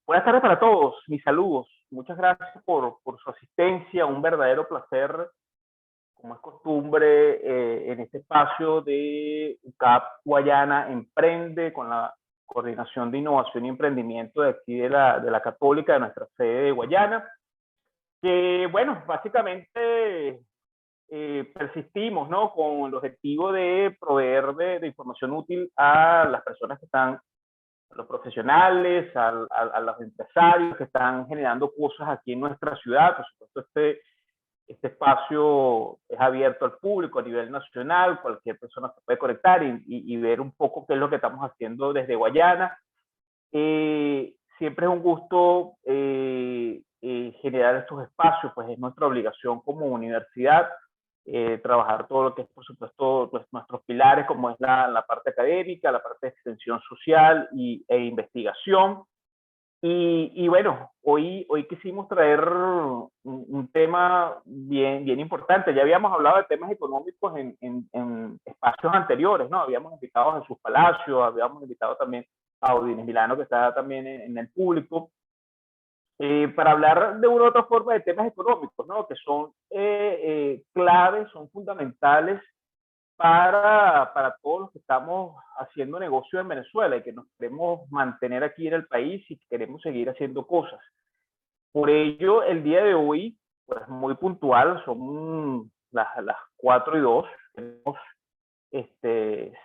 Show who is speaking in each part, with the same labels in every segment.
Speaker 1: Buenas tardes para todos, mis saludos. Muchas gracias por su asistencia, un verdadero placer, como es costumbre, en este espacio de UCAP Guayana Emprende, con la Coordinación de Innovación y Emprendimiento de aquí de la Católica, de nuestra sede de Guayana, que, bueno, básicamente persistimos, ¿no?, con el objetivo de proveer de información útil a las personas que están, a los profesionales, a los empresarios que están generando cosas aquí en nuestra ciudad. Por supuesto, este espacio es abierto al público a nivel nacional, cualquier persona se puede conectar y ver un poco qué es lo que estamos haciendo desde Guayana. Siempre es un gusto generar estos espacios, pues es nuestra obligación como universidad trabajar todo lo que es, por supuesto, pues, nuestros pilares, como es la parte académica, la parte de extensión social e investigación. Y bueno, hoy quisimos traer un tema bien importante. Ya habíamos hablado de temas económicos en espacios anteriores, ¿no? Habíamos invitado a Jesús Palacio, habíamos invitado también a Odines Milano, que está también en el público, para hablar de una u otra forma de temas económicos, ¿no?, que son claves, son fundamentales para todos los que estamos haciendo negocio en Venezuela y que nos queremos mantener aquí en el país y queremos seguir haciendo cosas. Por ello, el día de hoy, pues muy puntual, son las 4:02. Queremos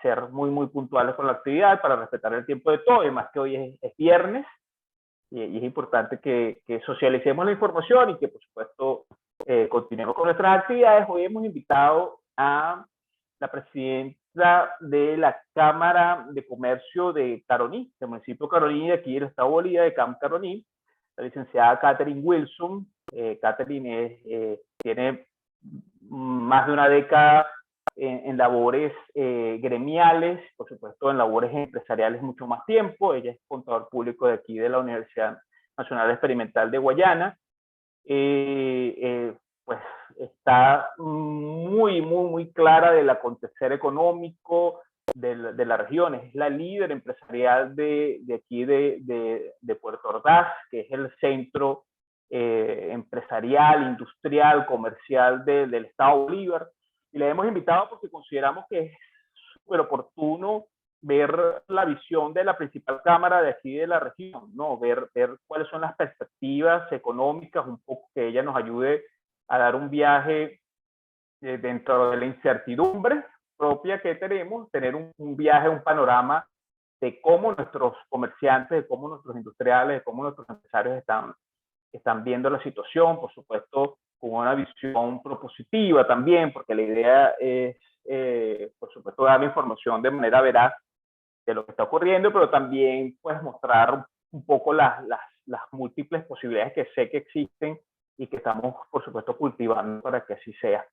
Speaker 1: ser muy puntuales con la actividad para respetar el tiempo de todo, además que hoy es viernes y es importante que socialicemos la información y que, por supuesto, continuemos con nuestras actividades. Hoy hemos invitado a la presidenta de la Cámara de Comercio de Caroní, del municipio de Caroní, de aquí del estado Bolívar, de Camp Caroní, la licenciada Catherine Wilson. Catherine tiene más de una década en labores gremiales, por supuesto en labores empresariales mucho más tiempo. Ella es contador público de aquí de la Universidad Nacional Experimental de Guayana. Pues está muy clara del acontecer económico de la región. Es la líder empresarial de aquí de Puerto Ordaz, que es el centro empresarial, industrial, comercial del estado Bolívar. Y la hemos invitado porque consideramos que es súper oportuno ver la visión de la principal cámara de aquí de la región, ¿no? Ver cuáles son las perspectivas económicas, un poco que ella nos ayude a dar un viaje dentro de la incertidumbre propia que tenemos, tener un viaje, un panorama de cómo nuestros comerciantes, de cómo nuestros industriales, de cómo nuestros empresarios están viendo la situación, por supuesto, con una visión propositiva también, porque la idea es, por supuesto, dar la información de manera veraz de lo que está ocurriendo, pero también pues mostrar un poco las múltiples posibilidades que sé que existen y que estamos, por supuesto, cultivando para que así sea.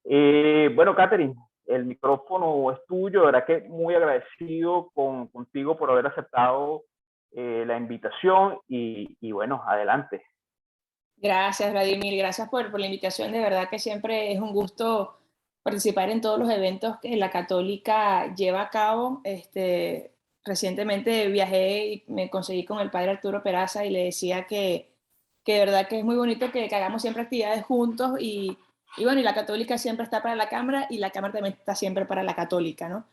Speaker 1: Bueno, Catherine, el micrófono es tuyo. De verdad que muy agradecido contigo por haber aceptado la invitación y bueno, adelante.
Speaker 2: Gracias, Vladimir. Gracias por la invitación. De verdad que siempre es un gusto participar en todos los eventos que la Católica lleva a cabo. Recientemente viajé y me conseguí con el padre Arturo Peraza y le decía que de verdad que es muy bonito que hagamos siempre actividades juntos y bueno, y la Católica siempre está para la Cámara y la Cámara también está siempre para la Católica, ¿no?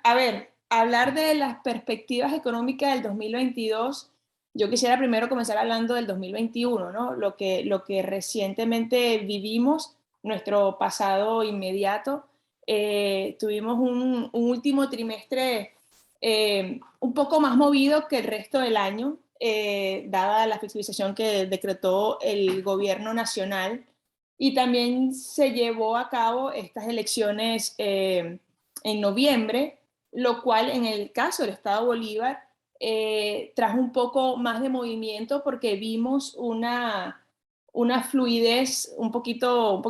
Speaker 2: A ver, hablar de las perspectivas económicas del 2022. Yo quisiera primero comenzar hablando del 2021, ¿no? Lo que recientemente vivimos, nuestro pasado inmediato. Tuvimos un último trimestre un poco más movido que el resto del año, dada la flexibilización que decretó el gobierno nacional, y también se llevó a cabo estas elecciones en noviembre, lo cual en el caso del Estado Bolívar trajo un poco más de movimiento porque vimos una fluidez un poquito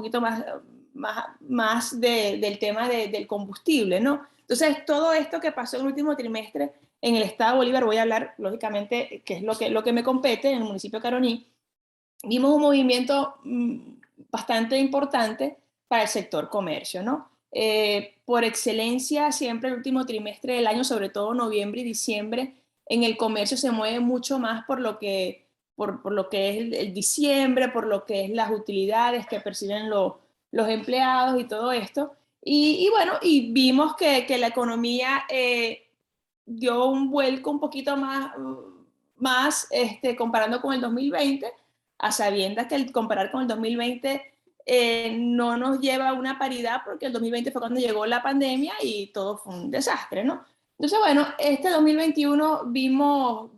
Speaker 2: más del tema del combustible, ¿no? Entonces, todo esto que pasó en el último trimestre en el estado de Bolívar, voy a hablar, lógicamente, que es lo que me compete en el municipio de Caroní, vimos un movimiento bastante importante para el sector comercio, ¿no? Por excelencia, siempre el último trimestre del año, sobre todo noviembre y diciembre, En el comercio se mueve mucho más por lo que, por lo que es el diciembre, por lo que es las utilidades que perciben los empleados y todo esto. Y bueno, y vimos que la economía dio un vuelco un poquito más comparando con el 2020, a sabiendas que el comparar con el 2020 no nos lleva a una paridad, porque el 2020 fue cuando llegó la pandemia y todo fue un desastre, ¿no? Entonces, bueno, este 2021 vimos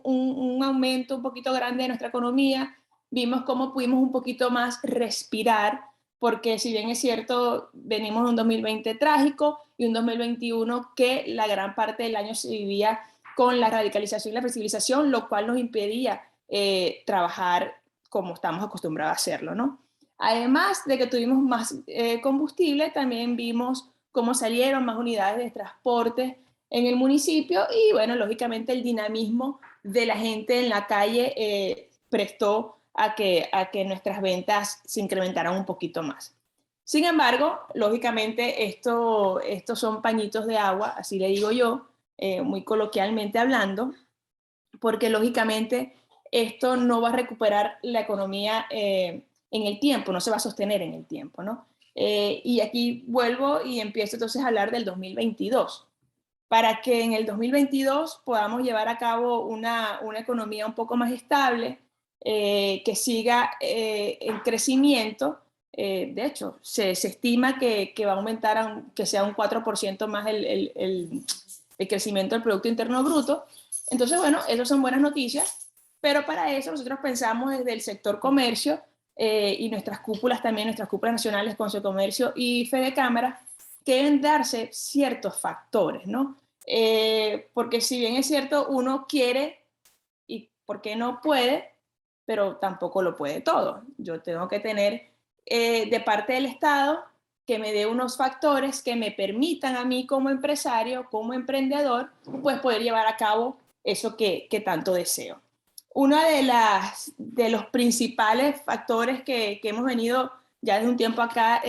Speaker 2: un aumento un poquito grande de nuestra economía, vimos cómo pudimos un poquito más respirar, porque si bien es cierto, venimos de un 2020 trágico y un 2021 que la gran parte del año se vivía con la radicalización y la flexibilización, lo cual nos impedía trabajar como estamos acostumbrados a hacerlo, ¿no? Además de que tuvimos más combustible, también vimos cómo salieron más unidades de transporte en el municipio y, bueno, lógicamente el dinamismo de la gente en la calle prestó a que nuestras ventas se incrementaran un poquito más. Sin embargo, lógicamente estos son pañitos de agua, así le digo yo, muy coloquialmente hablando, porque lógicamente esto no va a recuperar la economía en el tiempo, no se va a sostener en el tiempo, ¿no? Y aquí vuelvo y empiezo entonces a hablar del 2022. Para que en el 2022 podamos llevar a cabo una economía un poco más estable, que siga en crecimiento. De hecho, se estima que va a aumentar, que sea un 4% más el crecimiento del Producto Interno Bruto. Entonces, bueno, esas son buenas noticias, pero para eso nosotros pensamos desde el sector comercio y nuestras cúpulas también, nuestras cúpulas nacionales, Consejo de Comercio y Fede Cámara, que deben darse ciertos factores, ¿no? Porque si bien es cierto, uno quiere y porque no puede, pero tampoco lo puede todo. Yo tengo que tener de parte del Estado que me dé unos factores que me permitan a mí como empresario, como emprendedor, pues poder llevar a cabo eso que tanto deseo. Uno de los principales factores que hemos venido ya desde un tiempo acá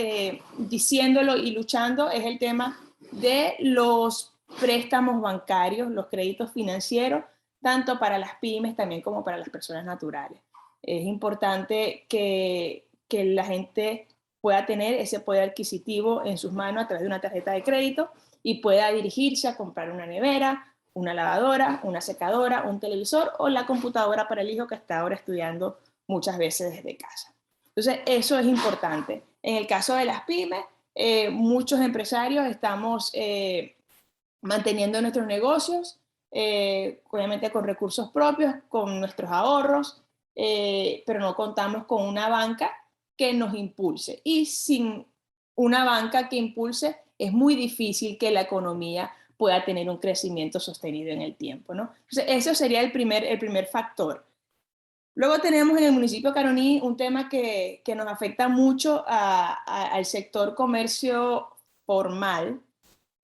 Speaker 2: diciéndolo y luchando es el tema de los préstamos bancarios, los créditos financieros, tanto para las pymes también como para las personas naturales. Es importante que la gente pueda tener ese poder adquisitivo en sus manos a través de una tarjeta de crédito y pueda dirigirse a comprar una nevera, una lavadora, una secadora, un televisor o la computadora para el hijo que está ahora estudiando muchas veces desde casa. Entonces, eso es importante. En el caso de las pymes, muchos empresarios estamos manteniendo nuestros negocios, obviamente con recursos propios, con nuestros ahorros, pero no contamos con una banca que nos impulse. Y sin una banca que impulse, es muy difícil que la economía pueda tener un crecimiento sostenido en el tiempo, ¿no? Entonces, eso sería el primer factor. Luego tenemos en el municipio de Caroní un tema que nos afecta mucho al sector comercio formal,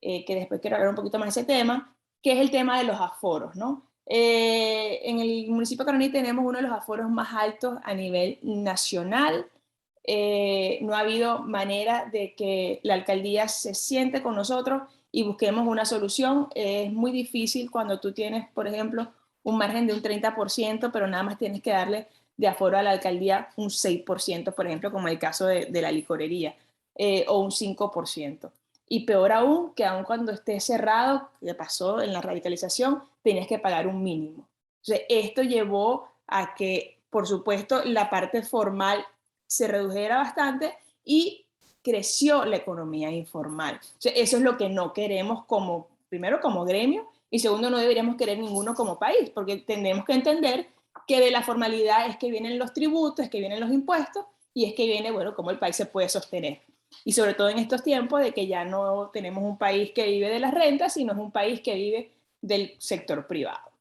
Speaker 2: que después quiero hablar un poquito más de ese tema, que es el tema de los aforos, ¿no? En el municipio de Caroní tenemos uno de los aforos más altos a nivel nacional. No ha habido manera de que la alcaldía se siente con nosotros y busquemos una solución. Es muy difícil cuando tú tienes, por ejemplo, un margen de un 30%, pero nada más tienes que darle de aforo a la alcaldía un 6%, por ejemplo, como el caso de la licorería, o un 5%. Y peor aún, que aun cuando esté cerrado, que pasó en la radicalización, tenías que pagar un mínimo. Entonces, esto llevó a que, por supuesto, la parte formal se redujera bastante y creció la economía informal. O sea, eso es lo que no queremos primero como gremio y segundo no deberíamos querer ninguno como país, porque tenemos que entender que de la formalidad es que vienen los tributos, es que vienen los impuestos y es que viene, bueno, cómo el país se puede sostener. Y sobre todo en estos tiempos de que ya no tenemos un país que vive de las rentas, sino es un país que vive del sector privado.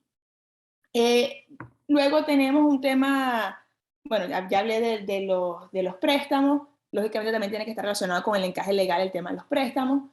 Speaker 2: Luego tenemos un tema, bueno, ya hablé de los préstamos, lógicamente también tiene que estar relacionado con el encaje legal el tema de los préstamos,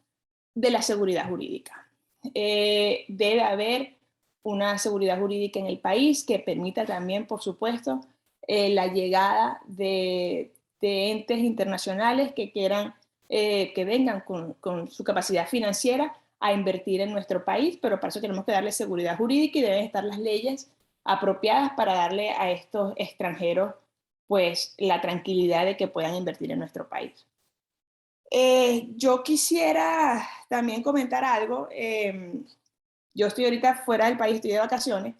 Speaker 2: de la seguridad jurídica. Debe haber una seguridad jurídica en el país que permita también, por supuesto, la llegada de entes internacionales que quieran, que vengan con su capacidad financiera a invertir en nuestro país, pero para eso tenemos que darle seguridad jurídica y deben estar las leyes apropiadas para darle a estos extranjeros pues la tranquilidad de que puedan invertir en nuestro país. Yo quisiera también comentar algo. Yo estoy ahorita fuera del país, estoy de vacaciones,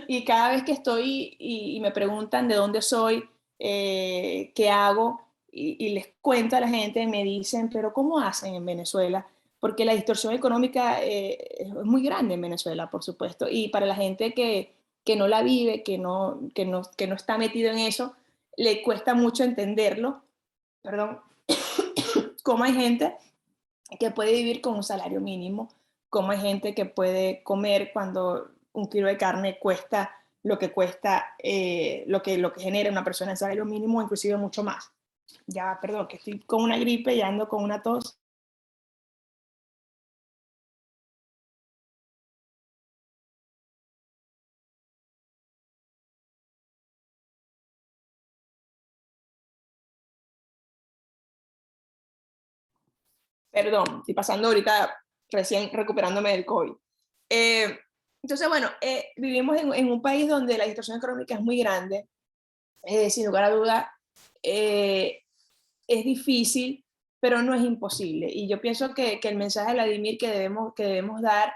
Speaker 2: y cada vez que estoy y me preguntan de dónde soy, qué hago, y les cuento a la gente, me dicen, pero ¿cómo hacen en Venezuela? Porque la distorsión económica es muy grande en Venezuela, por supuesto, y para la gente que no la vive, que no está metido en eso, le cuesta mucho entenderlo, perdón, cómo hay gente que puede vivir con un salario mínimo, cómo hay gente que puede comer cuando un kilo de carne cuesta lo que genera una persona en salario mínimo, inclusive mucho más. Ya, perdón, que estoy con una gripe y ando con una tos. Perdón, estoy pasando ahorita recién recuperándome del COVID. Eh, entonces, bueno, vivimos en un país donde la situación económica es muy grande, sin lugar a duda, es difícil, pero no es imposible. Y yo pienso que el mensaje de Vladimir que debemos dar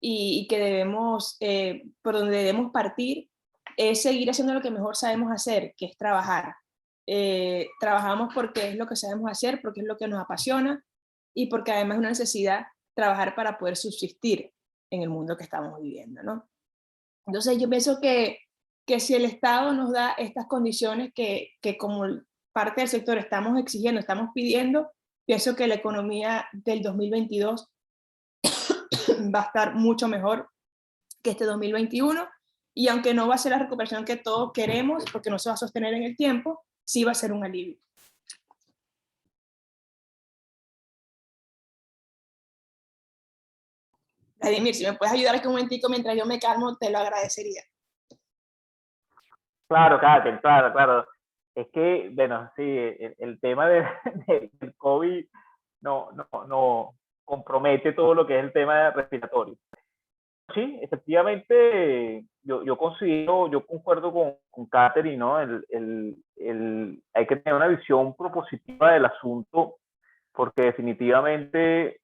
Speaker 2: y que debemos, por donde debemos partir, es seguir haciendo lo que mejor sabemos hacer, que es trabajar. Trabajamos porque es lo que sabemos hacer, porque es lo que nos apasiona y porque además es una necesidad trabajar para poder subsistir en el mundo que estamos viviendo, ¿no? Entonces yo pienso que si el Estado nos da estas condiciones que como parte del sector estamos exigiendo, estamos pidiendo, pienso que la economía del 2022 va a estar mucho mejor que este 2021, y aunque no va a ser la recuperación que todos queremos, porque no se va a sostener en el tiempo, sí va a ser un alivio. Vladimir, si me puedes ayudar aquí un momentico mientras yo me calmo, te lo agradecería.
Speaker 1: Claro, Kate, claro, claro. Es que, bueno, sí, el tema del COVID no compromete todo lo que es el tema respiratorio. Sí, efectivamente, yo considero, yo concuerdo con Katherine, ¿no? Hay que tener una visión propositiva del asunto, porque definitivamente,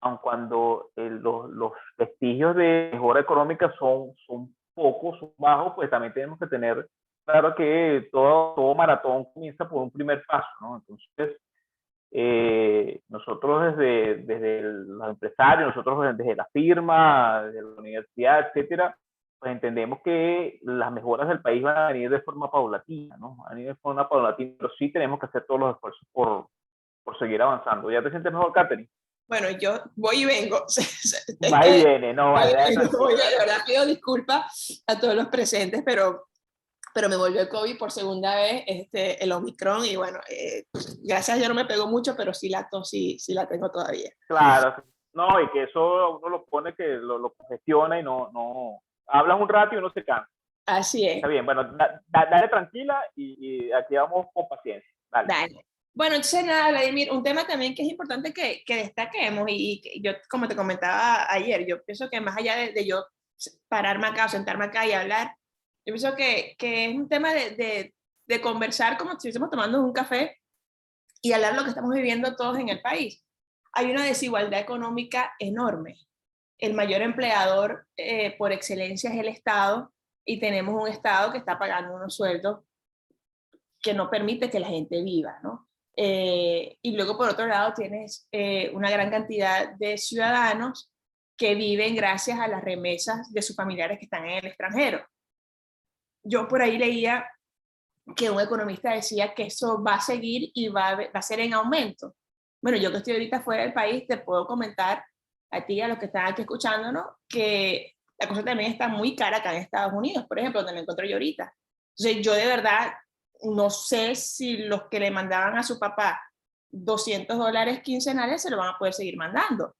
Speaker 1: aun cuando los vestigios de mejora económica son pocos, son bajos, pues también tenemos que tener claro que todo maratón comienza por un primer paso, ¿no? Entonces, nosotros desde los empresarios, nosotros desde la firma, desde la universidad, etcétera, pues entendemos que las mejoras del país van a venir de forma paulatina, ¿no? Van a venir de forma paulatina, pero sí tenemos que hacer todos los esfuerzos por seguir avanzando. ¿Ya te sientes mejor, Katherine?
Speaker 2: Bueno, yo voy y vengo.
Speaker 1: Va y viene, no, vale,
Speaker 2: Voy, de verdad pido disculpas a todos los presentes, pero me volvió el COVID por segunda vez, el Omicron, y bueno, gracias a Dios no me pegó mucho, pero sí la tos sí la tengo todavía.
Speaker 1: Claro, no, y que eso uno lo pone que lo congestiona y no, hablas un rato y uno se cansa.
Speaker 2: Así es.
Speaker 1: Está bien, bueno, dale tranquila y aquí vamos con paciencia.
Speaker 2: Dale. Bueno, entonces nada, Vladimir, un tema también que es importante que destaquemos, y que yo, como te comentaba ayer, yo pienso que más allá de yo pararme acá o sentarme acá y hablar, yo pienso que es un tema de conversar como si estuviésemos tomando un café y hablar lo que estamos viviendo todos en el país. Hay una desigualdad económica enorme. El mayor empleador por excelencia es el Estado, y tenemos un Estado que está pagando unos sueldos que no permite que la gente viva, ¿no? Y luego, por otro lado, tienes una gran cantidad de ciudadanos que viven gracias a las remesas de sus familiares que están en el extranjero. Yo por ahí leía que un economista decía que eso va a seguir y va a ser en aumento. Bueno, yo que estoy ahorita fuera del país, te puedo comentar a ti y a los que están aquí escuchándonos que la cosa también está muy cara acá en Estados Unidos, por ejemplo, donde me encuentro yo ahorita. Entonces, yo de verdad no sé si los que le mandaban a su papá $200 quincenales se lo van a poder seguir mandando,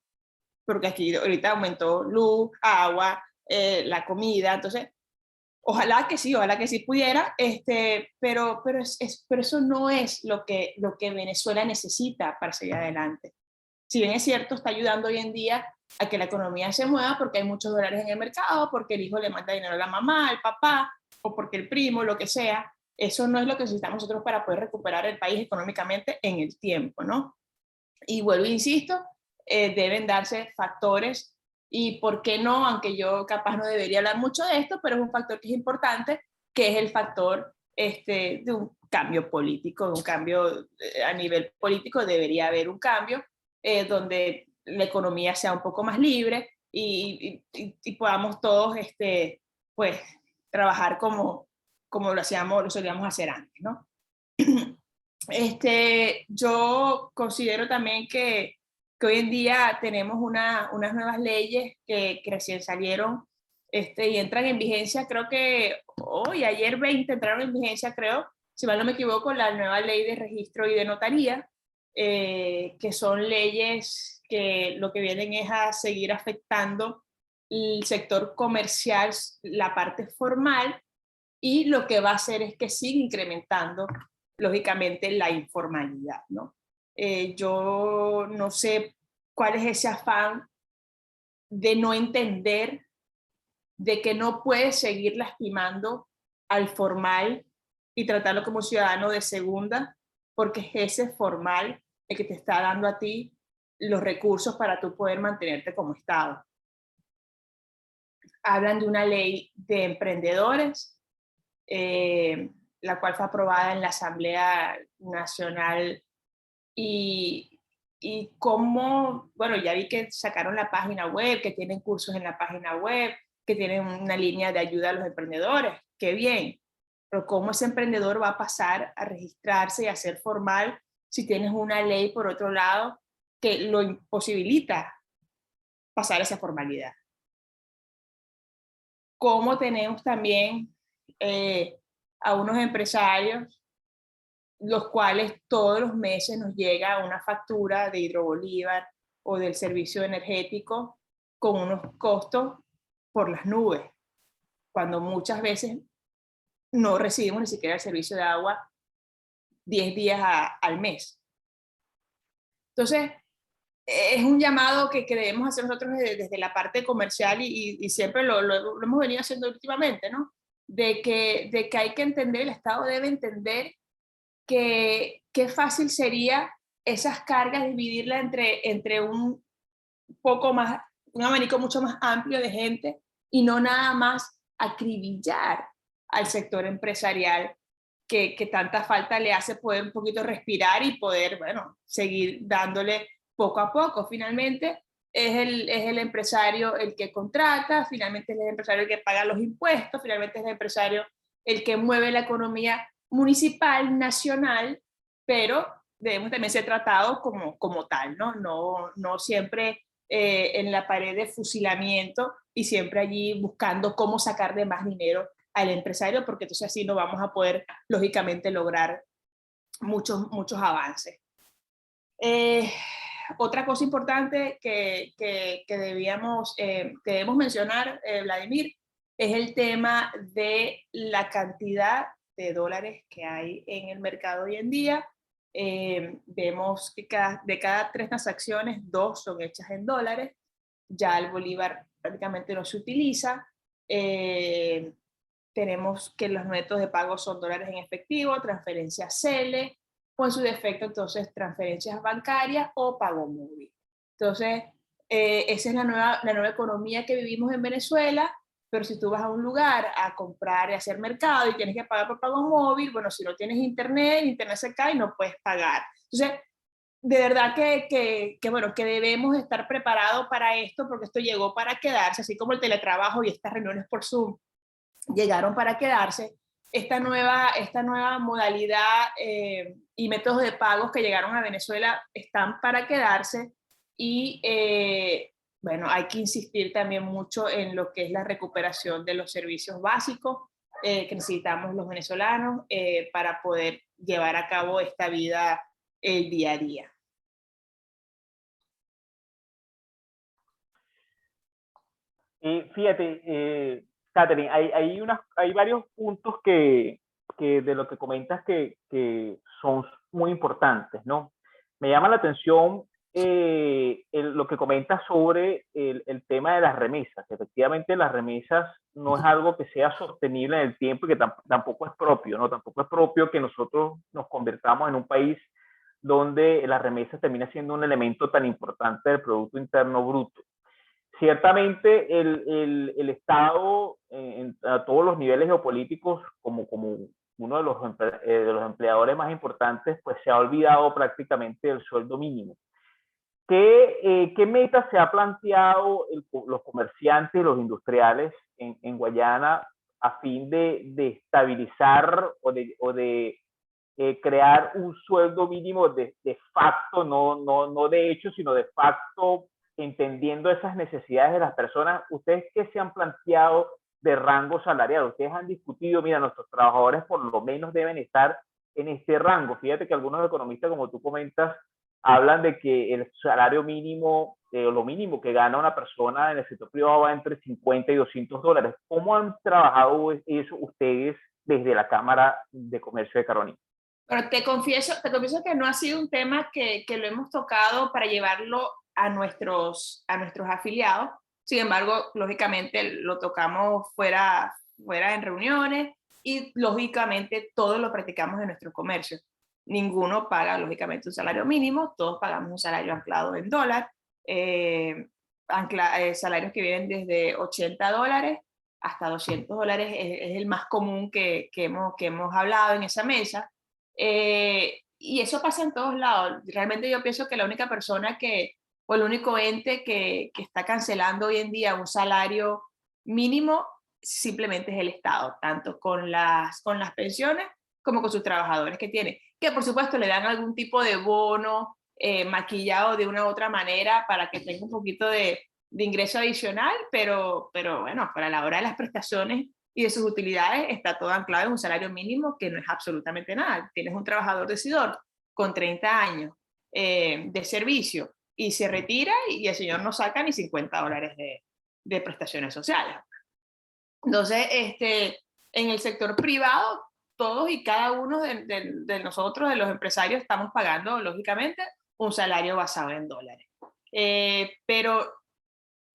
Speaker 2: porque aquí ahorita aumentó luz, agua, la comida, entonces ojalá que sí pudiera, pero eso no es lo que Venezuela necesita para seguir adelante. si bien es cierto, está ayudando hoy en día a que la economía se mueva porque hay muchos dólares en el mercado, porque el hijo le manda dinero a la mamá, al papá, o porque el primo, lo que sea. Eso no es lo que necesitamos nosotros para poder recuperar el país económicamente en el tiempo, ¿no? Y vuelvo e insisto, deben darse factores, y por qué no, aunque yo capaz no debería hablar mucho de esto, pero es un factor que es importante, que es el factor de un cambio político, de un cambio a nivel político. Debería haber un cambio donde la economía sea un poco más libre y podamos todos pues, trabajar como lo solíamos hacer antes, ¿no? Yo considero también que hoy en día tenemos unas nuevas leyes que recién salieron y entran en vigencia, creo que hoy, ayer 20 entraron en vigencia, creo, si mal no me equivoco, la nueva ley de registro y de notaría, que son leyes que lo que vienen es a seguir afectando el sector comercial, la parte formal, y lo que va a hacer es que siga incrementando lógicamente la informalidad, ¿no? Yo no sé cuál es ese afán de no entender de que no puedes seguir lastimando al formal y tratarlo como ciudadano de segunda, porque es ese formal el que te está dando a ti los recursos para tú poder mantenerte como Estado. Hablan de una ley de emprendedores, la cual fue aprobada en la Asamblea Nacional, y cómo, bueno, ya vi que sacaron la página web, que tienen cursos en la página web, que tienen una línea de ayuda a los emprendedores, qué bien, pero cómo ese emprendedor va a pasar a registrarse y a ser formal si tienes una ley por otro lado que lo imposibilita pasar esa formalidad. Cómo tenemos también a unos empresarios los cuales todos los meses nos llega una factura de Hidrobolívar o del servicio energético con unos costos por las nubes, cuando muchas veces no recibimos ni siquiera el servicio de agua 10 días al mes. Entonces, es un llamado que debemos hacer nosotros desde la parte comercial, y siempre lo hemos venido haciendo últimamente, ¿no? De que hay que entender, el Estado debe entender que qué fácil sería esas cargas dividirla entre un poco más, un abanico mucho más amplio de gente, y no nada más acribillar al sector empresarial que tanta falta le hace poder un poquito respirar y poder, bueno, seguir dándole poco a poco. Finalmente es el empresario el que contrata, finalmente es el empresario el que paga los impuestos, finalmente es el empresario el que mueve la economía municipal, nacional, pero debemos también ser tratados como tal, ¿no? No siempre en la pared de fusilamiento y siempre allí buscando cómo sacar de más dinero al empresario, porque entonces así no vamos a poder, lógicamente, lograr muchos avances. Otra cosa importante que debemos mencionar, Vladimir, es el tema de la cantidad de dólares que hay en el mercado hoy en día. Vemos que de cada 3 transacciones, 2 son hechas en dólares. Ya el bolívar prácticamente no se utiliza. Tenemos que los métodos de pago son dólares en efectivo, transferencias CELE, o en su defecto entonces transferencias bancarias o pago móvil. Entonces, esa es la nueva economía que vivimos en Venezuela. Pero si tú vas a un lugar a comprar y a hacer mercado y tienes que pagar por pago móvil, bueno, si no tienes internet, el internet se cae y no puedes pagar. Entonces, de verdad bueno, que debemos estar preparados para esto, porque esto llegó para quedarse, así como el teletrabajo y estas reuniones por Zoom llegaron para quedarse. Esta nueva modalidad y métodos de pagos que llegaron a Venezuela están para quedarse, y bueno, hay que insistir también mucho en lo que es la recuperación de los servicios básicos que necesitamos los venezolanos para poder llevar a cabo esta vida el día a día.
Speaker 1: Fíjate, Catherine, hay varios puntos que de lo que comentas que son muy importantes, ¿no? Me llama la atención lo que comentas sobre el tema de las remesas. Efectivamente, las remesas no es algo que sea sostenible en el tiempo y que tampoco es propio, ¿no? Tampoco es propio que nosotros nos convertamos en un país donde las remesas termina siendo un elemento tan importante del Producto Interno Bruto. Ciertamente el Estado a todos los niveles geopolíticos como uno de los empleadores más importantes, pues se ha olvidado prácticamente del sueldo mínimo. ¿Qué meta se ha planteado los comerciantes y los industriales en Guayana a fin de estabilizar o de crear un sueldo mínimo de facto, no de hecho, sino de facto, entendiendo esas necesidades de las personas? ¿Ustedes qué se han planteado de rango salarial? ¿Ustedes han discutido, mira, nuestros trabajadores por lo menos deben estar en este rango? Fíjate que algunos economistas, como tú comentas, hablan de que el salario mínimo, lo mínimo que gana una persona en el sector privado va entre 50 y $200. ¿Cómo han trabajado eso ustedes desde la Cámara de Comercio de Carolina?
Speaker 2: Pero te confieso que no ha sido un tema que lo hemos tocado para llevarlo a nuestros afiliados. Sin embargo, lógicamente lo tocamos fuera en reuniones y lógicamente todos lo practicamos en nuestro comercio. Ninguno paga lógicamente un salario mínimo, todos pagamos un salario anclado en dólar, salarios que vienen desde $80 hasta $200 es el más común que hemos hablado en esa mesa. Y eso pasa en todos lados. Realmente yo pienso que la única persona o el único ente que está cancelando hoy en día un salario mínimo simplemente es el Estado, tanto con las pensiones como con sus trabajadores que tiene, que por supuesto le dan algún tipo de bono maquillado de una u otra manera para que tenga un poquito de ingreso adicional, pero bueno, para la hora de las prestaciones y de sus utilidades está todo anclado en un salario mínimo que no es absolutamente nada. Tienes un trabajador decidor con 30 años de servicio y se retira y el señor no saca ni $50 de prestaciones sociales. Entonces, en el sector privado, todos y cada uno de nosotros, de los empresarios, estamos pagando, lógicamente, un salario basado en dólares. Pero,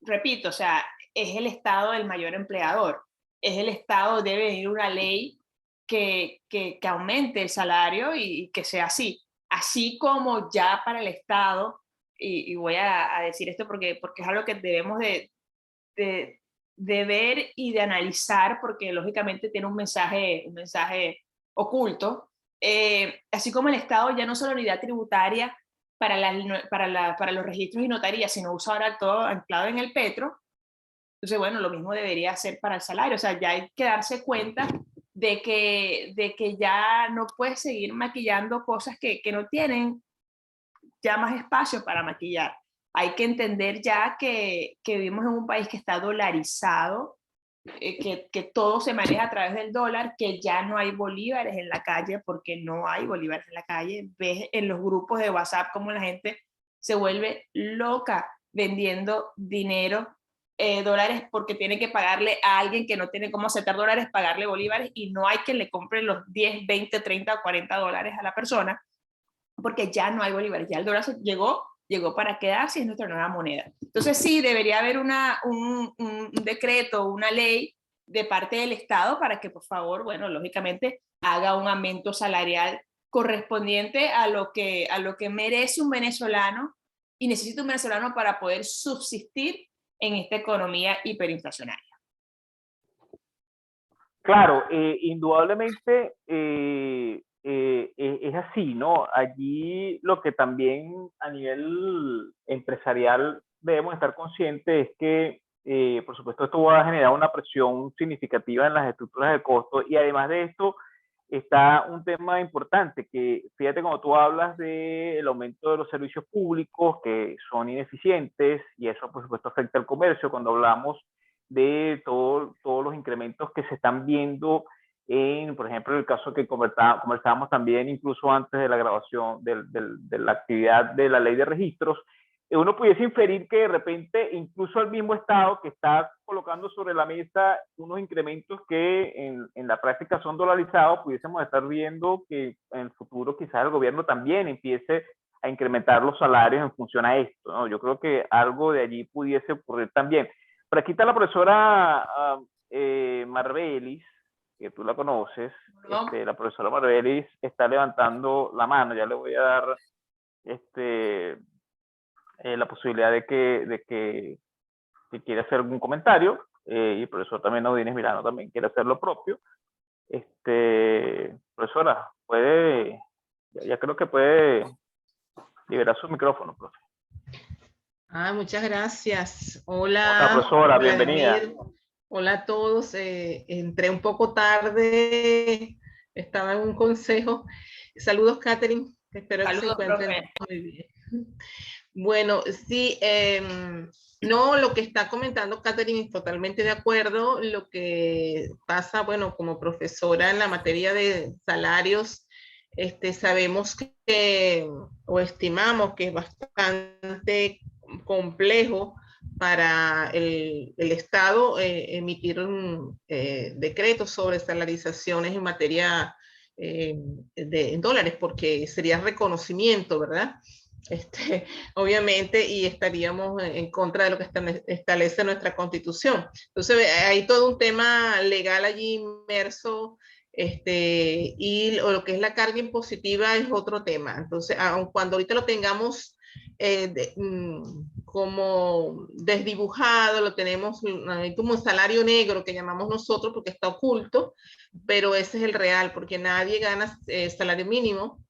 Speaker 2: repito, o sea, es el Estado el mayor empleador. Es el Estado, debe venir una ley que aumente el salario y que sea así. Así como ya para el Estado, y voy a decir esto porque es algo que debemos de ver y de analizar, porque lógicamente tiene un mensaje oculto. Así como el Estado ya no solo unidad tributaria para los registros y notarías, sino usa ahora todo anclado en el petro. Entonces, bueno, lo mismo debería hacer para el salario. O sea, ya hay que darse cuenta de que ya no puedes seguir maquillando cosas que no tienen ya más espacio para maquillar. Hay que entender ya que vivimos en un país que está dolarizado, que todo se maneja a través del dólar, que ya no hay bolívares en la calle, porque no hay bolívares en la calle. Ves en los grupos de WhatsApp cómo la gente se vuelve loca vendiendo dinero, dólares, porque tiene que pagarle a alguien que no tiene cómo aceptar dólares, pagarle bolívares, y no hay quien le compre los 10, 20, 30 o $40 a la persona, porque ya no hay bolívares, ya el dólar llegó para quedarse y es nuestra nueva moneda. Entonces sí, debería haber un decreto, una ley de parte del Estado para que, por favor, bueno, lógicamente haga un aumento salarial correspondiente a lo que merece un venezolano y necesita un venezolano para poder subsistir en esta economía hiperinflacionaria.
Speaker 1: Claro, indudablemente es así, ¿no? Allí lo que también a nivel empresarial debemos estar conscientes es que, por supuesto, esto va a generar una presión significativa en las estructuras de costo, y además de esto está un tema importante que, fíjate, cuando tú hablas del aumento de los servicios públicos que son ineficientes, y eso por supuesto afecta al comercio, cuando hablamos de todos los incrementos que se están viendo por ejemplo, en el caso que conversábamos también incluso antes de la grabación de la actividad de la ley de registros, uno pudiese inferir que de repente incluso el mismo Estado que está colocando sobre la mesa unos incrementos que en la práctica son dolarizados, pudiésemos estar viendo que en el futuro quizás el gobierno también empiece a incrementar los salarios en función a esto, ¿no? Yo creo que algo de allí pudiese ocurrir también. Por aquí está la profesora Marbelis, que tú la conoces.
Speaker 2: No.
Speaker 1: La profesora Marbelis está levantando la mano. Ya le voy a dar la posibilidad de que quiera hacer algún comentario. Y el profesor también Audines Milano también quiere hacer lo propio. Profesora, ya creo que puede liberar su micrófono, profe.
Speaker 3: Muchas gracias.
Speaker 1: Hola,
Speaker 3: Hola,
Speaker 1: profesora,
Speaker 3: Vladimir.
Speaker 1: bienvenida.
Speaker 3: Hola a todos. Entré un poco tarde, estaba en un consejo. Saludos, Catherine. Espero que se encuentren muy bien. Bueno, sí, no, lo que está comentando Catherine es totalmente de acuerdo. Lo que pasa, bueno, como profesora en la materia de salarios, sabemos o estimamos que es bastante complejo para el Estado emitir decretos sobre salarizaciones en materia en dólares, porque sería reconocimiento, ¿verdad? Obviamente, y estaríamos en contra de lo que establece nuestra Constitución. Entonces, hay todo un tema legal allí inmerso, y lo que es la carga impositiva es otro tema. Entonces, aun cuando ahorita lo tengamos como desdibujado, lo tenemos como un salario negro que llamamos nosotros porque está oculto, pero ese es el real, porque nadie gana salario mínimo.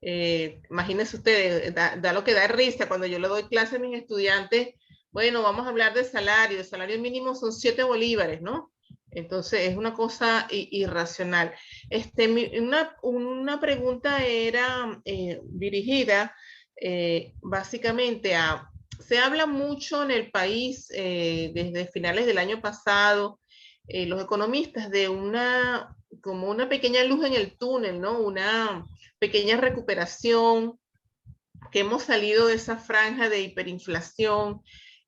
Speaker 3: Imagínense ustedes, da lo que da risa cuando yo le doy clase a mis estudiantes. Bueno, vamos a hablar de salario. El salario mínimo son 7 bolívares, ¿no? Entonces es una cosa irracional. Una pregunta era dirigida básicamente se habla mucho en el país desde finales del año pasado, los economistas de como una pequeña luz en el túnel, ¿no? Una pequeña recuperación, que hemos salido de esa franja de hiperinflación.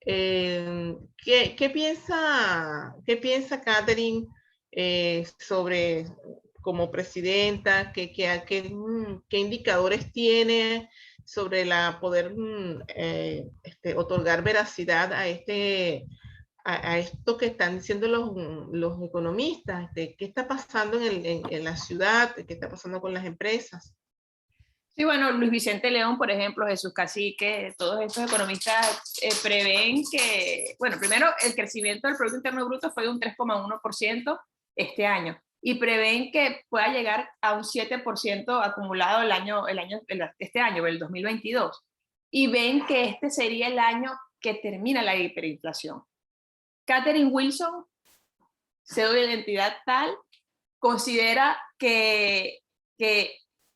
Speaker 3: ¿Qué piensa Catherine sobre, como presidenta, qué indicadores tiene sobre poder otorgar veracidad a esto que están diciendo los economistas? ¿Qué está pasando en la ciudad? ¿Qué está pasando con las empresas?
Speaker 2: Sí, bueno, Luis Vicente León, por ejemplo, Jesús Cacique, todos estos economistas prevén que, bueno, primero el crecimiento del Producto Interno Bruto fue de un 3,1% este año y prevén que pueda llegar a un 7% acumulado este año, el 2022. Y ven que este sería el año que termina la hiperinflación. Catherine Wilson, pseudo identidad tal, considera que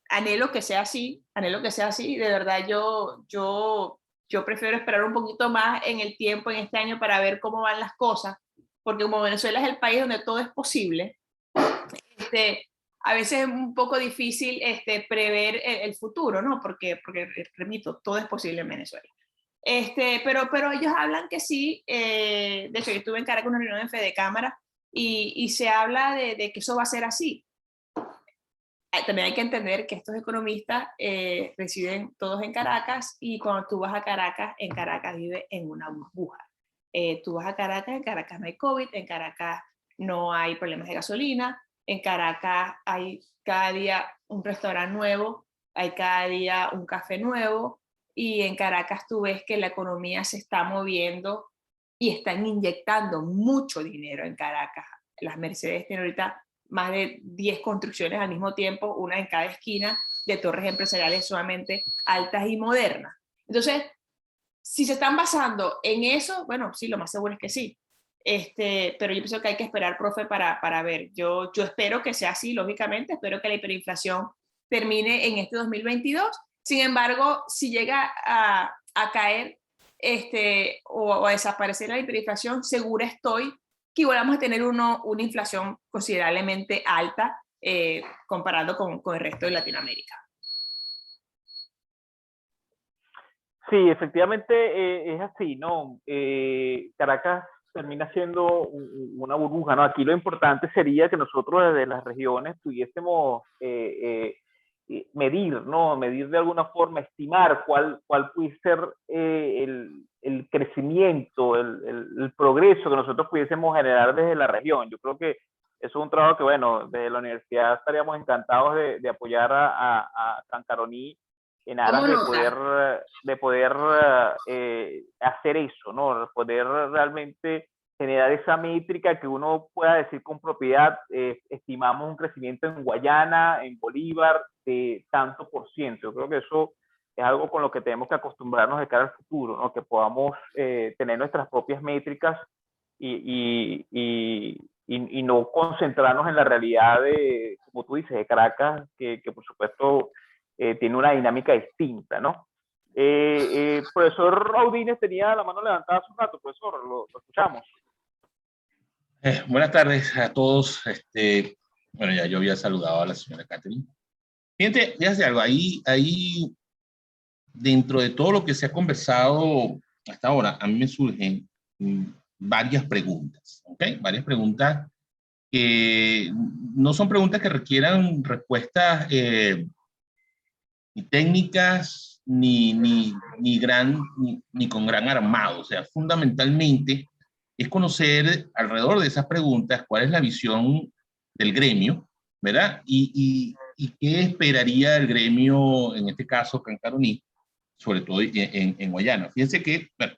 Speaker 2: anhelo que sea así, de verdad yo prefiero esperar un poquito más en el tiempo, en este año, para ver cómo van las cosas, porque como Venezuela es el país donde todo es posible, a veces es un poco difícil prever el futuro, ¿no? Porque remito, todo es posible en Venezuela. Pero ellos hablan que sí, de hecho yo estuve en Caracas en una reunión en Fede Cámara y se habla de que eso va a ser así. También hay que entender que estos economistas residen todos en Caracas y cuando tú vas a Caracas, en Caracas vive en una burbuja. Tú vas a Caracas, en Caracas no hay COVID, en Caracas no hay problemas de gasolina, en Caracas hay cada día un restaurante nuevo, hay cada día un café nuevo y en Caracas tú ves que la economía se está moviendo y están inyectando mucho dinero en Caracas. Las Mercedes tienen ahorita más de 10 construcciones al mismo tiempo, una en cada esquina, de torres empresariales sumamente altas y modernas. Entonces, si se están basando en eso, bueno, sí, lo más seguro es que sí. Pero yo pienso que hay que esperar, profe, para ver. Yo espero que sea así, lógicamente, espero que la hiperinflación termine en este 2022. Sin embargo, si llega a caer o a desaparecer la hiperinflación, segura estoy que igual vamos a tener una inflación considerablemente alta comparado con el resto de Latinoamérica.
Speaker 1: Sí, efectivamente es así, ¿no? Caracas termina siendo una burbuja, ¿no? Aquí lo importante sería que nosotros desde las regiones tuviésemos medir, ¿no? Medir de alguna forma, estimar cuál puede ser el crecimiento, el progreso que nosotros pudiésemos generar desde la región. Yo creo que eso es un trabajo que, bueno, desde la universidad estaríamos encantados de apoyar a Cancaroní en aras de poder hacer eso, ¿no? Poder realmente generar esa métrica que uno pueda decir con propiedad, estimamos un crecimiento en Guayana, en Bolívar, de tanto por ciento. Yo creo que eso es algo con lo que tenemos que acostumbrarnos de cara al futuro, ¿no? Que podamos tener nuestras propias métricas y no concentrarnos en la realidad de, como tú dices, de Caracas, que por supuesto tiene una dinámica distinta, ¿no? Profesor Audines tenía la mano levantada hace un rato, profesor, lo escuchamos.
Speaker 4: Buenas tardes a todos. Bueno, ya yo había saludado a la señora Catherine. Fíjate, ya sé algo, ahí dentro de todo lo que se ha conversado hasta ahora, a mí me surgen varias preguntas, ¿ok? Varias preguntas que no son preguntas que requieran respuestas ni técnicas ni con gran armado. O sea, fundamentalmente es conocer alrededor de esas preguntas cuál es la visión del gremio, ¿verdad? Y qué esperaría el gremio, en este caso Cancaroní, sobre todo en Guayana. Fíjense que, bueno,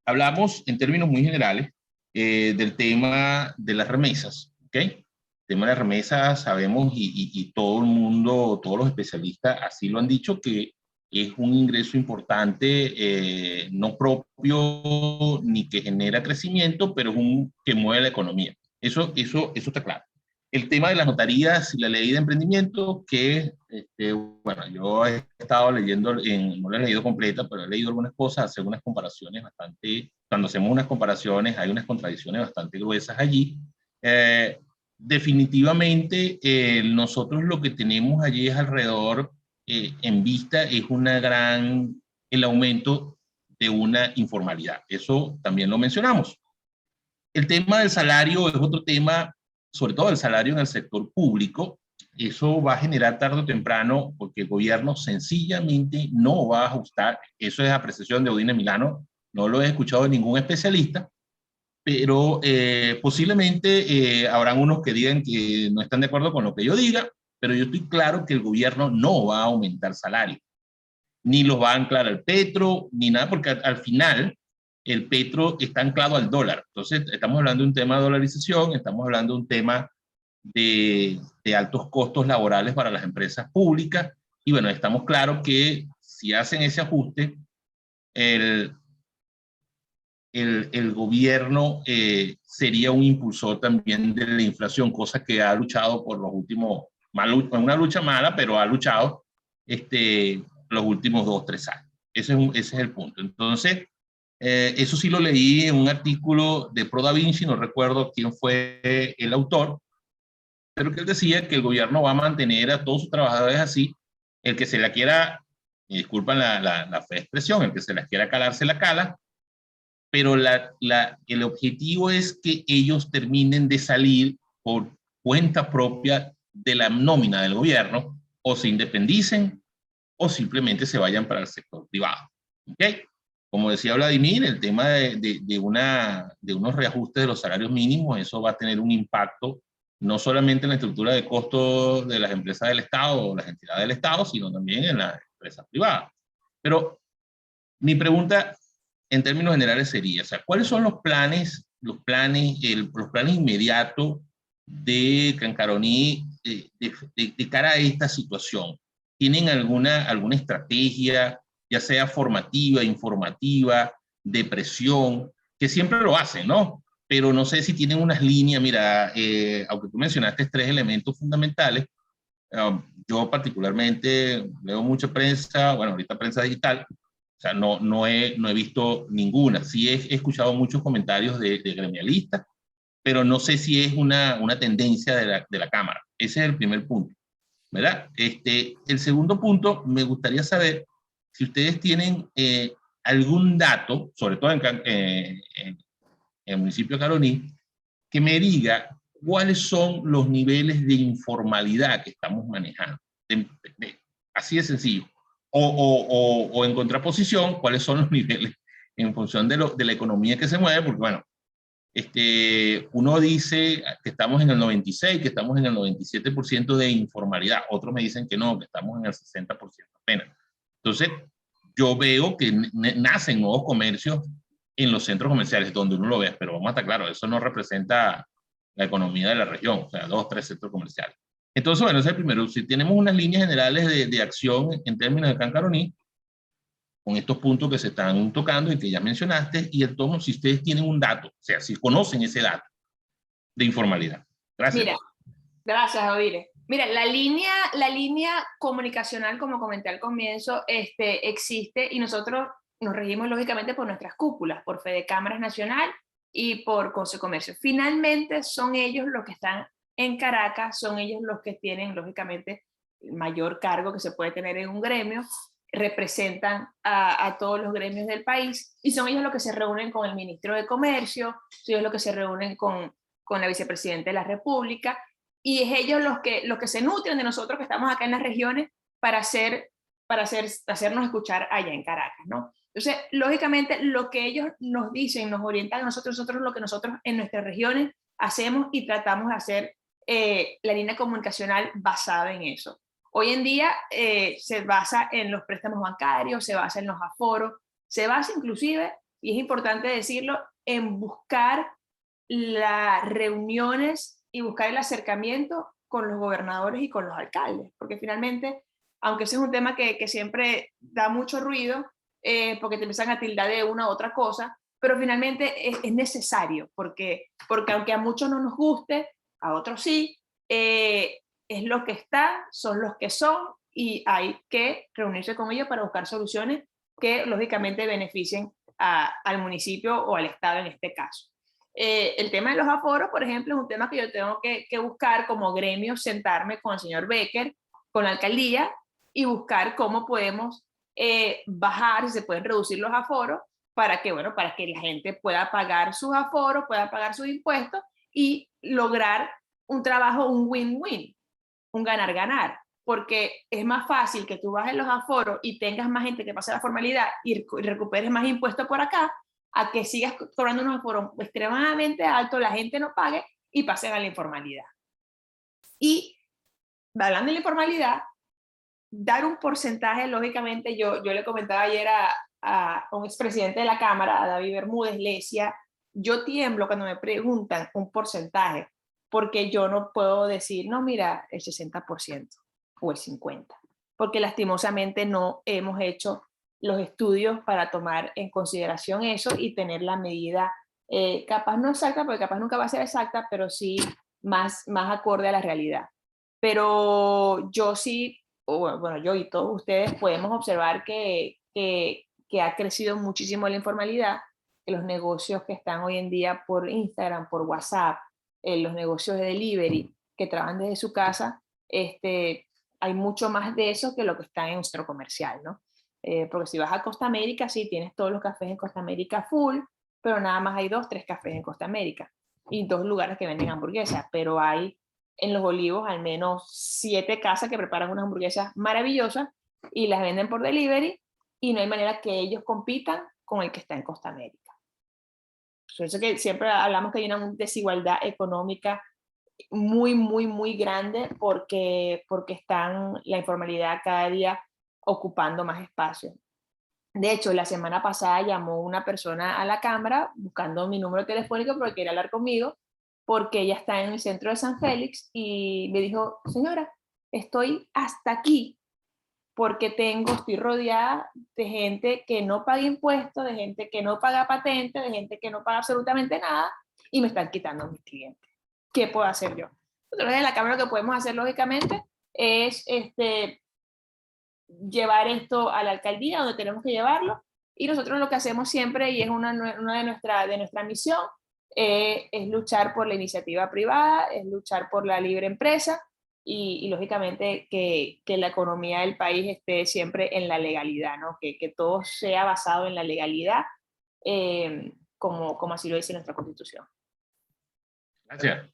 Speaker 4: hablamos en términos muy generales del tema de las remesas, ¿ok? El tema de las remesas, sabemos, y todo el mundo, todos los especialistas así lo han dicho, que es un ingreso importante, no propio ni que genera crecimiento, pero es un que mueve la economía. Eso está claro. El tema de las notarías y la ley de emprendimiento, que, bueno, yo he estado leyendo, no la he leído completa, pero he leído algunas cosas, hacer unas comparaciones bastante, cuando hacemos unas comparaciones hay unas contradicciones bastante gruesas allí. Definitivamente, nosotros lo que tenemos allí es alrededor, en vista, es el aumento de una informalidad. Eso también lo mencionamos. El tema del salario es otro tema, sobre todo el salario en el sector público. Eso va a generar tarde o temprano, porque el gobierno sencillamente no va a ajustar. Eso es apreciación de Udine Milano, no lo he escuchado de ningún especialista, pero posiblemente habrán unos que digan que no están de acuerdo con lo que yo diga, pero yo estoy claro que el gobierno no va a aumentar salario, ni los va a anclar al petro, ni nada, porque al final el petro está anclado al dólar. Entonces, estamos hablando de un tema de dolarización, estamos hablando de un tema de altos costos laborales para las empresas públicas, y bueno, estamos claros que si hacen ese ajuste, el gobierno sería un impulsor también de la inflación, cosa que ha luchado por los últimos, una lucha mala, pero ha luchado los últimos 2 o 3 años. Ese es el punto. Entonces, eso sí lo leí en un artículo de Pro Da Vinci, no recuerdo quién fue el autor, pero que él decía que el gobierno va a mantener a todos sus trabajadores así. El que se la quiera, disculpan la fea expresión, el que se la quiera calar, se la cala, pero el objetivo es que ellos terminen de salir por cuenta propia de la nómina del gobierno, o se independicen, o simplemente se vayan para el sector privado. ¿Ok? Como decía Vladimir, el tema de unos reajustes de los salarios mínimos, eso va a tener un impacto no solamente en la estructura de costos de las empresas del Estado o las entidades del Estado, sino también en las empresas privadas. Pero mi pregunta en términos generales sería, o sea, ¿cuáles son los planes inmediatos de Cancaroní de cara a esta situación? ¿Tienen alguna estrategia, ya sea formativa, informativa, de presión, que siempre lo hacen, ¿no? Pero no sé si tienen unas líneas, mira, aunque tú mencionaste 3 elementos fundamentales, yo particularmente leo mucha prensa, bueno, ahorita prensa digital, o sea, no he visto ninguna. Sí he escuchado muchos comentarios de gremialistas, pero no sé si es una tendencia de la Cámara. Ese es el primer punto, ¿verdad? El segundo punto, me gustaría saber si ustedes tienen algún dato, sobre todo en el municipio de Caroní, que me diga cuáles son los niveles de informalidad que estamos manejando. así de sencillo. O en contraposición, cuáles son los niveles en función de la economía que se mueve, porque bueno, uno dice que estamos en el 96, que estamos en el 97% de informalidad, otros me dicen que no, que estamos en el 60% apenas. Entonces, yo veo que nacen nuevos comercios en los centros comerciales, donde uno lo ve, pero vamos a estar claro, eso no representa la economía de la región, o sea, 2 o 3 centros comerciales. Entonces, bueno, ese es el primero. Si tenemos unas líneas generales de acción en términos de Cancaroní, con estos puntos que se están tocando y que ya mencionaste, y el tomo, si ustedes tienen un dato, o sea, si conocen ese dato de informalidad. Gracias.
Speaker 2: Mira, gracias, Odile. Mira, la línea comunicacional, como comenté al comienzo, existe y nosotros nos regimos lógicamente por nuestras cúpulas, por Fedecámaras Nacional y por Consejo de Comercio. Finalmente son ellos los que están en Caracas, son ellos los que tienen lógicamente el mayor cargo que se puede tener en un gremio, representan a todos los gremios del país y son ellos los que se reúnen con el ministro de Comercio, son ellos los que se reúnen con la vicepresidenta de la República, y es ellos los que se nutren de nosotros que estamos acá en las regiones para hacernos escuchar allá en Caracas, ¿no? Entonces, lógicamente, lo que ellos nos dicen, nos orientan a nosotros lo que nosotros en nuestras regiones hacemos y tratamos de hacer la línea comunicacional basada en eso. Hoy en día se basa en los préstamos bancarios, se basa en los aforos, se basa inclusive, y es importante decirlo, en buscar las reuniones y buscar el acercamiento con los gobernadores y con los alcaldes, porque finalmente, aunque ese es un tema que siempre da mucho ruido, porque te empiezan a tildar de una u otra cosa, pero finalmente es necesario, porque aunque a muchos no nos guste, a otros sí, es lo que está, son los que son, y hay que reunirse con ellos para buscar soluciones que lógicamente beneficien al municipio o al estado en este caso. El tema de los aforos, por ejemplo, es un tema que yo tengo que buscar como gremio, sentarme con el señor Becker, con la alcaldía, y buscar cómo podemos bajar, si se pueden reducir los aforos, para que la gente pueda pagar sus aforos, pueda pagar sus impuestos y lograr un trabajo, un win-win, un ganar-ganar, porque es más fácil que tú bajes los aforos y tengas más gente que pase la formalidad y recuperes más impuestos por acá, a que sigas cobrando unos aforos extremadamente altos, la gente no pague y pasen a la informalidad. Y hablando de la informalidad, dar un porcentaje, lógicamente, yo le comentaba ayer a un expresidente de la Cámara, a David Bermúdez, le decía, yo tiemblo cuando me preguntan un porcentaje, porque yo no puedo decir, no, mira, el 60% o el 50%, porque lastimosamente no hemos hecho los estudios para tomar en consideración eso y tener la medida, capaz no exacta, porque capaz nunca va a ser exacta, pero sí más acorde a la realidad. Pero yo sí, bueno, yo y todos ustedes podemos observar que ha crecido muchísimo la informalidad, que los negocios que están hoy en día por Instagram, por WhatsApp, los negocios de delivery que trabajan desde su casa, hay mucho más de eso que lo que está en un centro comercial, ¿no? Porque si vas a Costa América, sí, tienes todos los cafés en Costa América full, pero nada más hay 2, 3 cafés en Costa América y 2 lugares que venden hamburguesas, pero hay en Los Olivos al menos 7 casas que preparan unas hamburguesas maravillosas y las venden por delivery y no hay manera que ellos compitan con el que está en Costa América. Por eso que siempre hablamos que hay una desigualdad económica muy, muy, muy grande porque están la informalidad cada día ocupando más espacio. De hecho, la semana pasada llamó una persona a la cámara buscando mi número telefónico porque quería hablar conmigo, porque ella está en el centro de San Félix y me dijo, señora, estoy hasta aquí porque estoy rodeada de gente que no paga impuestos, de gente que no paga patente, de gente que no paga absolutamente nada y me están quitando a mis clientes. ¿Qué puedo hacer yo? Nosotros en la cámara lo que podemos hacer lógicamente es llevar esto a la alcaldía donde tenemos que llevarlo, y nosotros lo que hacemos siempre, y es una de nuestra misión, es luchar por la iniciativa privada, es luchar por la libre empresa y lógicamente que la economía del país esté siempre en la legalidad, ¿no? Que todo sea basado en la legalidad, como así lo dice nuestra Constitución.
Speaker 4: Gracias.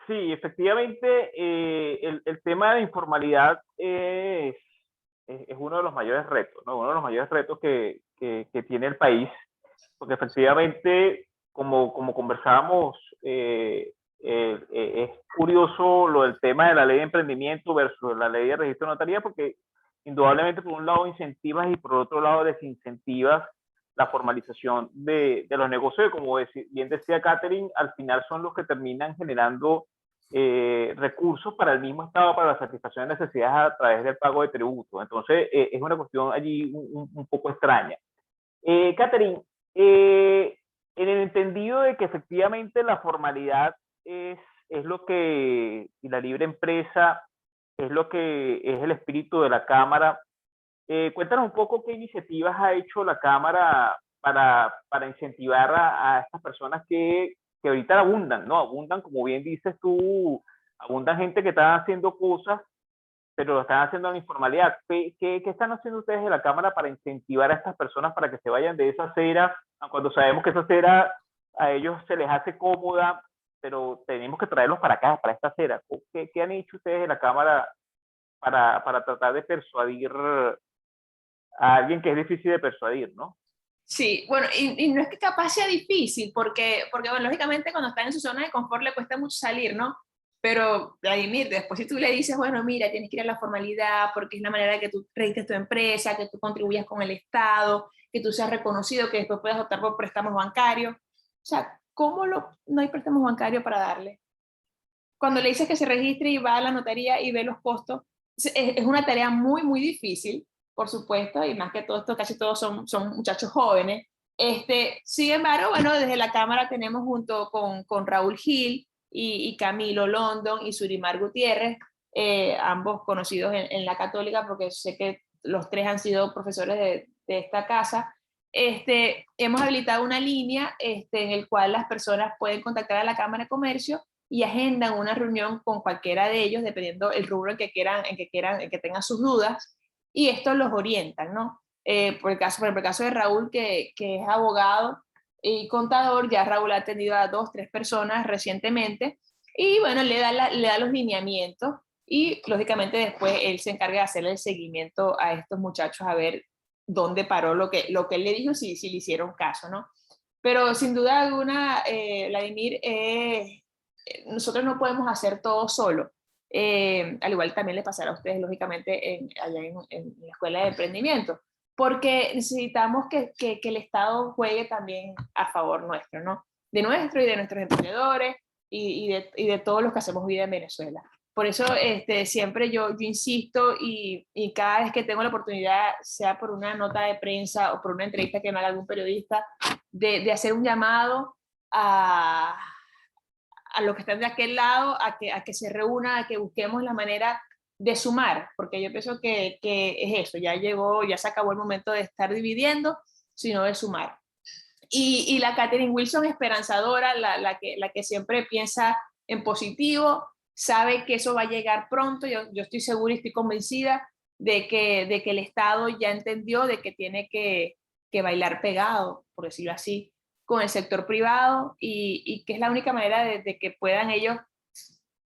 Speaker 1: Sí, efectivamente, el tema de informalidad es uno de los mayores retos, ¿no? Uno de los mayores retos que tiene el país, porque efectivamente, como conversábamos, es curioso lo del tema de la ley de emprendimiento versus la ley de registro de notaría, porque indudablemente por un lado incentivas y por otro lado desincentivas la formalización de los negocios, como bien decía Catherine, al final son los que terminan generando recursos para el mismo Estado, para la satisfacción de necesidades a través del pago de tributos. Entonces, es una cuestión allí un poco extraña. Catherine, en el entendido de que efectivamente la formalidad es lo que, y la libre empresa es lo que es el espíritu de la Cámara, cuéntanos un poco qué iniciativas ha hecho la Cámara para incentivar a estas personas que ahorita abundan, ¿no? Abundan, como bien dices tú, abundan gente que está haciendo cosas, pero lo están haciendo en informalidad. ¿Qué están haciendo ustedes de la Cámara para incentivar a estas personas para que se vayan de esa acera, cuando sabemos que esa acera a ellos se les hace cómoda, pero tenemos que traerlos para acá, para esta acera? ¿Qué han hecho ustedes de la Cámara para tratar de persuadir a alguien que es difícil de persuadir, ¿no?
Speaker 2: Sí, bueno, y no es que capaz sea difícil, porque bueno, lógicamente cuando está en su zona de confort le cuesta mucho salir, ¿no? Pero, Vladimir, después si tú le dices, bueno, mira, tienes que ir a la formalidad porque es la manera que tú registres tu empresa, que tú contribuyas con el Estado, que tú seas reconocido, que después puedas optar por préstamos bancarios. O sea, no hay préstamos bancarios para darle? Cuando le dices que se registre y va a la notaría y ve los costos, es una tarea muy, muy difícil, por supuesto, y más que todo esto, casi todos son muchachos jóvenes. Sin embargo, bueno, desde la Cámara tenemos junto con Raúl Gil y Camilo London y Surimar Gutiérrez, ambos conocidos en la Católica, porque sé que los tres han sido profesores de esta casa. Hemos habilitado una línea en el cual las personas pueden contactar a la Cámara de Comercio y agendan una reunión con cualquiera de ellos, dependiendo el rubro en que tengan sus dudas, y esto los orientan, ¿no? Por el caso de Raúl, que es abogado y contador, ya Raúl ha atendido a 2, 3 personas recientemente, y bueno, le da los lineamientos, y lógicamente después él se encarga de hacerle el seguimiento a estos muchachos a ver dónde paró lo que él le dijo, si le hicieron caso, ¿no? Pero sin duda alguna, Vladimir, nosotros no podemos hacer todo solo. Al igual también les pasará a ustedes, lógicamente, allá en la Escuela de Emprendimiento, porque necesitamos que el Estado juegue también a favor nuestro, ¿no? De nuestro y de nuestros emprendedores y de todos los que hacemos vida en Venezuela. Por eso siempre yo insisto y cada vez que tengo la oportunidad, sea por una nota de prensa o por una entrevista que me haga algún periodista, de hacer un llamado a los que están de aquel lado, a que se reúnan, a que busquemos la manera de sumar, porque yo pienso que es eso, ya se acabó el momento de estar dividiendo, sino de sumar. Y la Catherine Wilson esperanzadora, la que siempre piensa en positivo, sabe que eso va a llegar pronto. Yo estoy segura y estoy convencida de que el Estado ya entendió de que tiene que bailar pegado, por decirlo así, con el sector privado, y que es la única manera de que puedan ellos,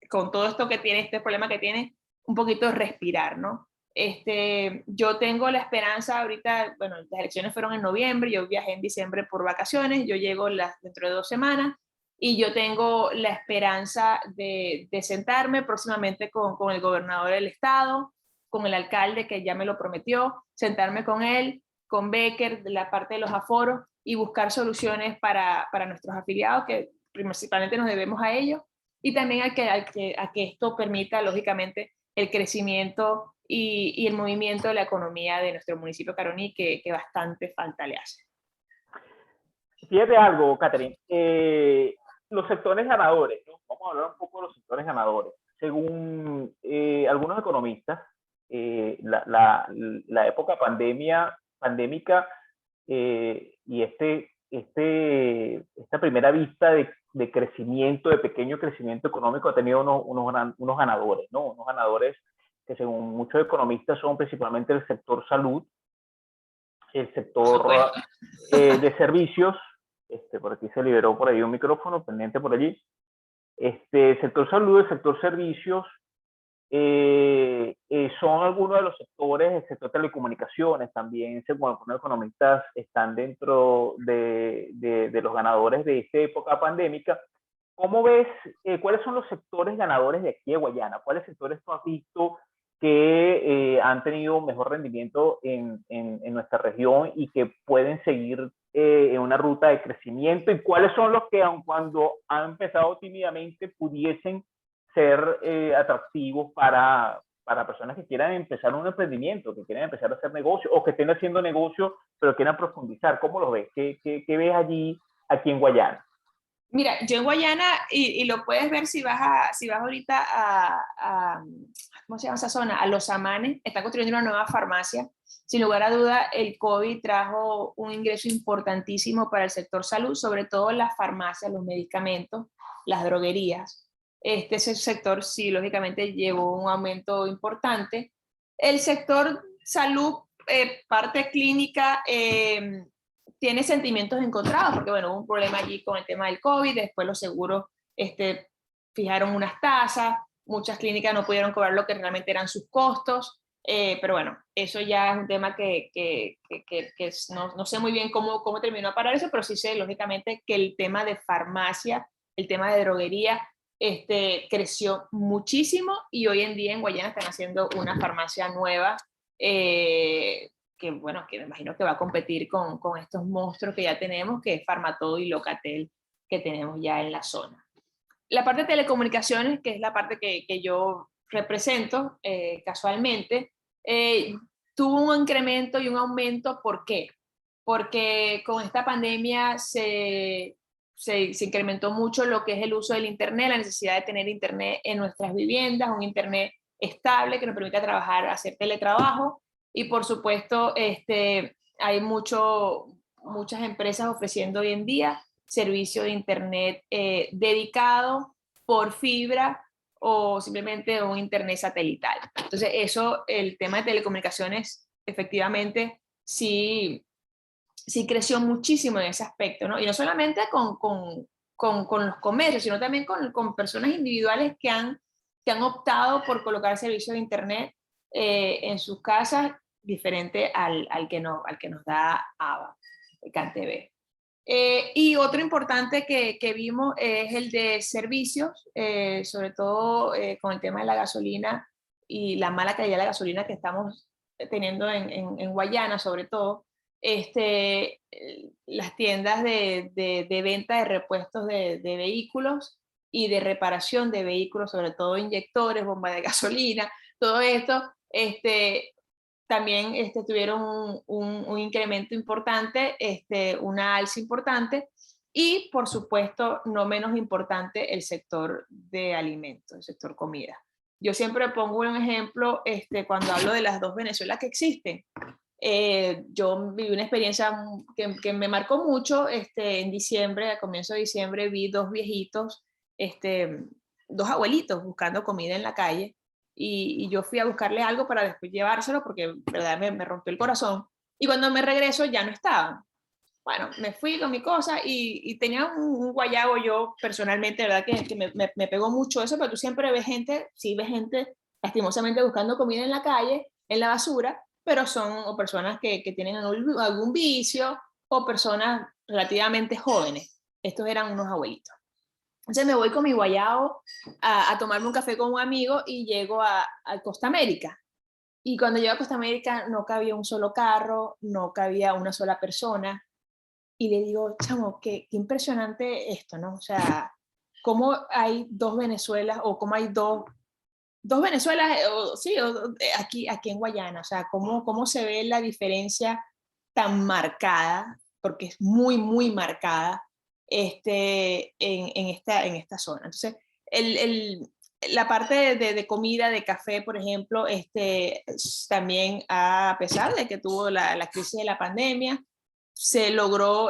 Speaker 2: con todo esto que tiene, este problema que tiene, un poquito respirar, ¿no? Yo tengo la esperanza ahorita, bueno, las elecciones fueron en noviembre, yo viajé en diciembre por vacaciones, yo llego dentro de 2 semanas, y yo tengo la esperanza de sentarme próximamente con el gobernador del estado, con el alcalde que ya me lo prometió, sentarme con él, con Becker, de la parte de los aforos, y buscar soluciones para nuestros afiliados, que principalmente nos debemos a ellos, y también a que esto permita, lógicamente, el crecimiento y el movimiento de la economía de nuestro municipio Caroní, que bastante falta le hace.
Speaker 1: Fíjate algo, Catherine. Los sectores ganadores, ¿no? Vamos a hablar un poco de los sectores ganadores. Según algunos economistas, la época pandémica y esta primera vista de crecimiento, de pequeño crecimiento económico, ha tenido unos ganadores, ¿no? Unos ganadores que según muchos economistas son principalmente el sector salud, el sector de servicios. Por aquí se liberó por ahí un micrófono pendiente por allí. El sector salud, el sector servicios, son algunos de los sectores, el sector telecomunicaciones también, según algunos economistas, están dentro de los ganadores de esta época pandémica. ¿Cómo ves, cuáles son los sectores ganadores de aquí de Guayana? ¿Cuáles sectores tú has visto que han tenido mejor rendimiento en nuestra región y que pueden seguir en una ruta de crecimiento? ¿Y cuáles son los que, aun cuando han empezado tímidamente, pudiesen ser atractivos para personas que quieran empezar un emprendimiento, que quieran empezar a hacer negocio o que estén haciendo negocio pero quieran profundizar? ¿Cómo lo ves? ¿Qué ves allí, aquí en Guayana?
Speaker 2: Mira, yo en Guayana, y lo puedes ver si vas ahorita ¿cómo se llama esa zona? A Los Amanes, están construyendo una nueva farmacia. Sin lugar a duda, el COVID trajo un ingreso importantísimo para el sector salud, sobre todo las farmacias, los medicamentos, las droguerías. Ese sector sí, lógicamente, llevó un aumento importante. El sector salud, parte clínica, tiene sentimientos encontrados, porque bueno, hubo un problema allí con el tema del COVID, después los seguros fijaron unas tasas, muchas clínicas no pudieron cobrar lo que realmente eran sus costos, pero bueno, eso ya es un tema que no sé muy bien cómo terminó a parar eso, pero sí sé lógicamente que el tema de farmacia, el tema de droguería, creció muchísimo, y hoy en día en Guayana están haciendo una farmacia nueva, que bueno, que me imagino que va a competir con estos monstruos que ya tenemos, que es Farmatodo y Locatel, que tenemos ya en la zona. La parte de telecomunicaciones, que es la parte que yo represento casualmente, tuvo un incremento y un aumento. ¿Por qué? Porque con esta pandemia se incrementó mucho lo que es el uso del Internet, la necesidad de tener Internet en nuestras viviendas, un Internet estable que nos permita trabajar, hacer teletrabajo. Y por supuesto, hay muchas empresas ofreciendo hoy en día servicio de Internet dedicado por fibra o simplemente un Internet satelital. Entonces, el tema de telecomunicaciones, efectivamente, sí creció muchísimo en ese aspecto, ¿no? Y no solamente con los comercios, sino también con personas individuales que han optado por colocar servicios de Internet en sus casas, diferente al que nos da ABA, CanTV. Y otro importante que vimos es el de servicios, sobre todo con el tema de la gasolina y la mala calidad de la gasolina que estamos teniendo en Guayana, sobre todo. Las tiendas de venta de repuestos de vehículos y de reparación de vehículos, sobre todo inyectores, bombas de gasolina, todo esto, también tuvieron un incremento importante, una alza importante, y por supuesto, no menos importante, el sector de alimentos, el sector comida. Yo siempre pongo un ejemplo cuando hablo de las dos Venezuelas que existen. Yo viví una experiencia que me marcó mucho. En diciembre, a comienzo de diciembre, vi dos viejitos, dos abuelitos buscando comida en la calle, y yo fui a buscarle algo para después llevárselo porque verdad me rompió el corazón, y cuando me regreso ya no estaban. Bueno, me fui con mi cosa y tenía un guayabo. Yo personalmente, verdad que me pegó mucho eso, pero tú siempre ves gente, sí ves gente lastimosamente buscando comida en la calle, en la basura, pero son o personas que tienen algún vicio, o personas relativamente jóvenes. Estos eran unos abuelitos. Entonces me voy con mi guayabo a tomarme un café con un amigo, y llego a Costa América. Y cuando llego a Costa América no cabía un solo carro, no cabía una sola persona. Y le digo, chamo, qué impresionante esto, ¿no? O sea, cómo hay dos Venezuelas, o cómo hay dos Venezuelas, aquí en Guayana. O sea, cómo se ve la diferencia tan marcada, porque es muy, muy marcada, en esta zona. Entonces, la parte de comida, de café, por ejemplo, también, a pesar de que tuvo la crisis de la pandemia, se logró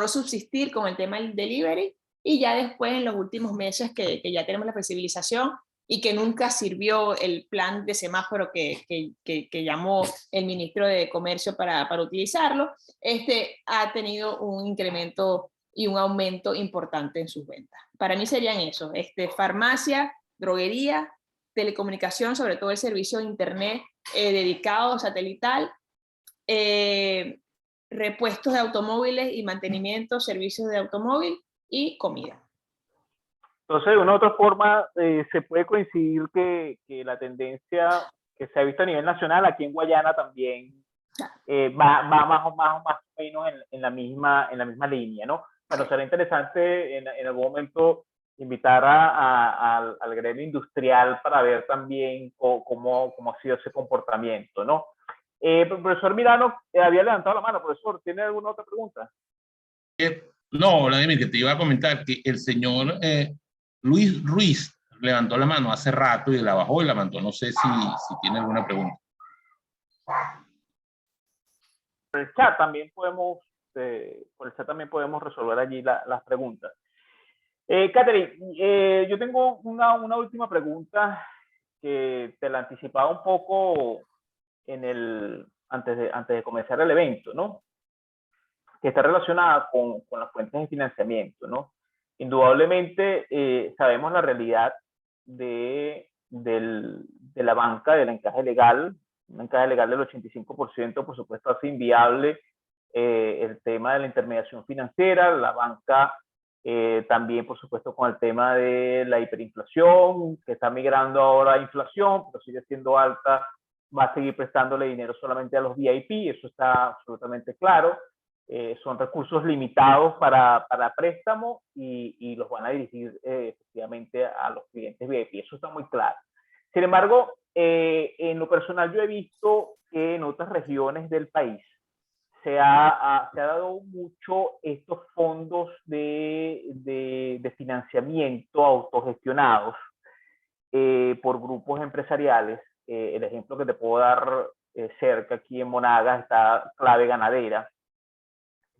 Speaker 2: subsistir con el tema del delivery, y ya después, en los últimos meses que ya tenemos la flexibilización, y que nunca sirvió el plan de semáforo que llamó el ministro de Comercio para utilizarlo, ha tenido un incremento y un aumento importante en sus ventas. Para mí serían eso, farmacia, droguería, telecomunicación, sobre todo el servicio de internet dedicado satelital, repuestos de automóviles y mantenimiento, servicios de automóvil y comida.
Speaker 1: Entonces, de una u otra forma, se puede coincidir que la tendencia que se ha visto a nivel nacional, aquí en Guayana también, va más o menos en la misma línea, ¿no? Bueno, será interesante en algún momento invitar al gremio industrial para ver también cómo ha sido ese comportamiento, ¿no? Profesor Mirano, había levantado la mano. Profesor, ¿tiene alguna otra pregunta?
Speaker 4: No, Vladimir, que te iba a comentar que el señor Luis Ruiz levantó la mano hace rato y la bajó y la levantó. No sé si tiene alguna pregunta.
Speaker 1: Por el chat también podemos resolver allí las preguntas. Catherine, yo tengo una última pregunta que te la anticipaba un poco antes de comenzar el evento, ¿no? Que está relacionada con las fuentes de financiamiento, ¿no? Indudablemente sabemos la realidad de la banca, del encaje legal. Un encaje legal del 85%, por supuesto, hace inviable el tema de la intermediación financiera. La banca también, por supuesto, con el tema de la hiperinflación, que está migrando ahora a inflación, pero sigue siendo alta, va a seguir prestándole dinero solamente a los VIP, eso está absolutamente claro. Son recursos limitados para préstamo y los van a dirigir efectivamente a los clientes VIP, eso está muy claro. Sin embargo, en lo personal yo he visto que en otras regiones del país se ha dado mucho estos fondos de financiamiento autogestionados por grupos empresariales. El ejemplo que te puedo dar cerca aquí en Monagas está Clave Ganadera.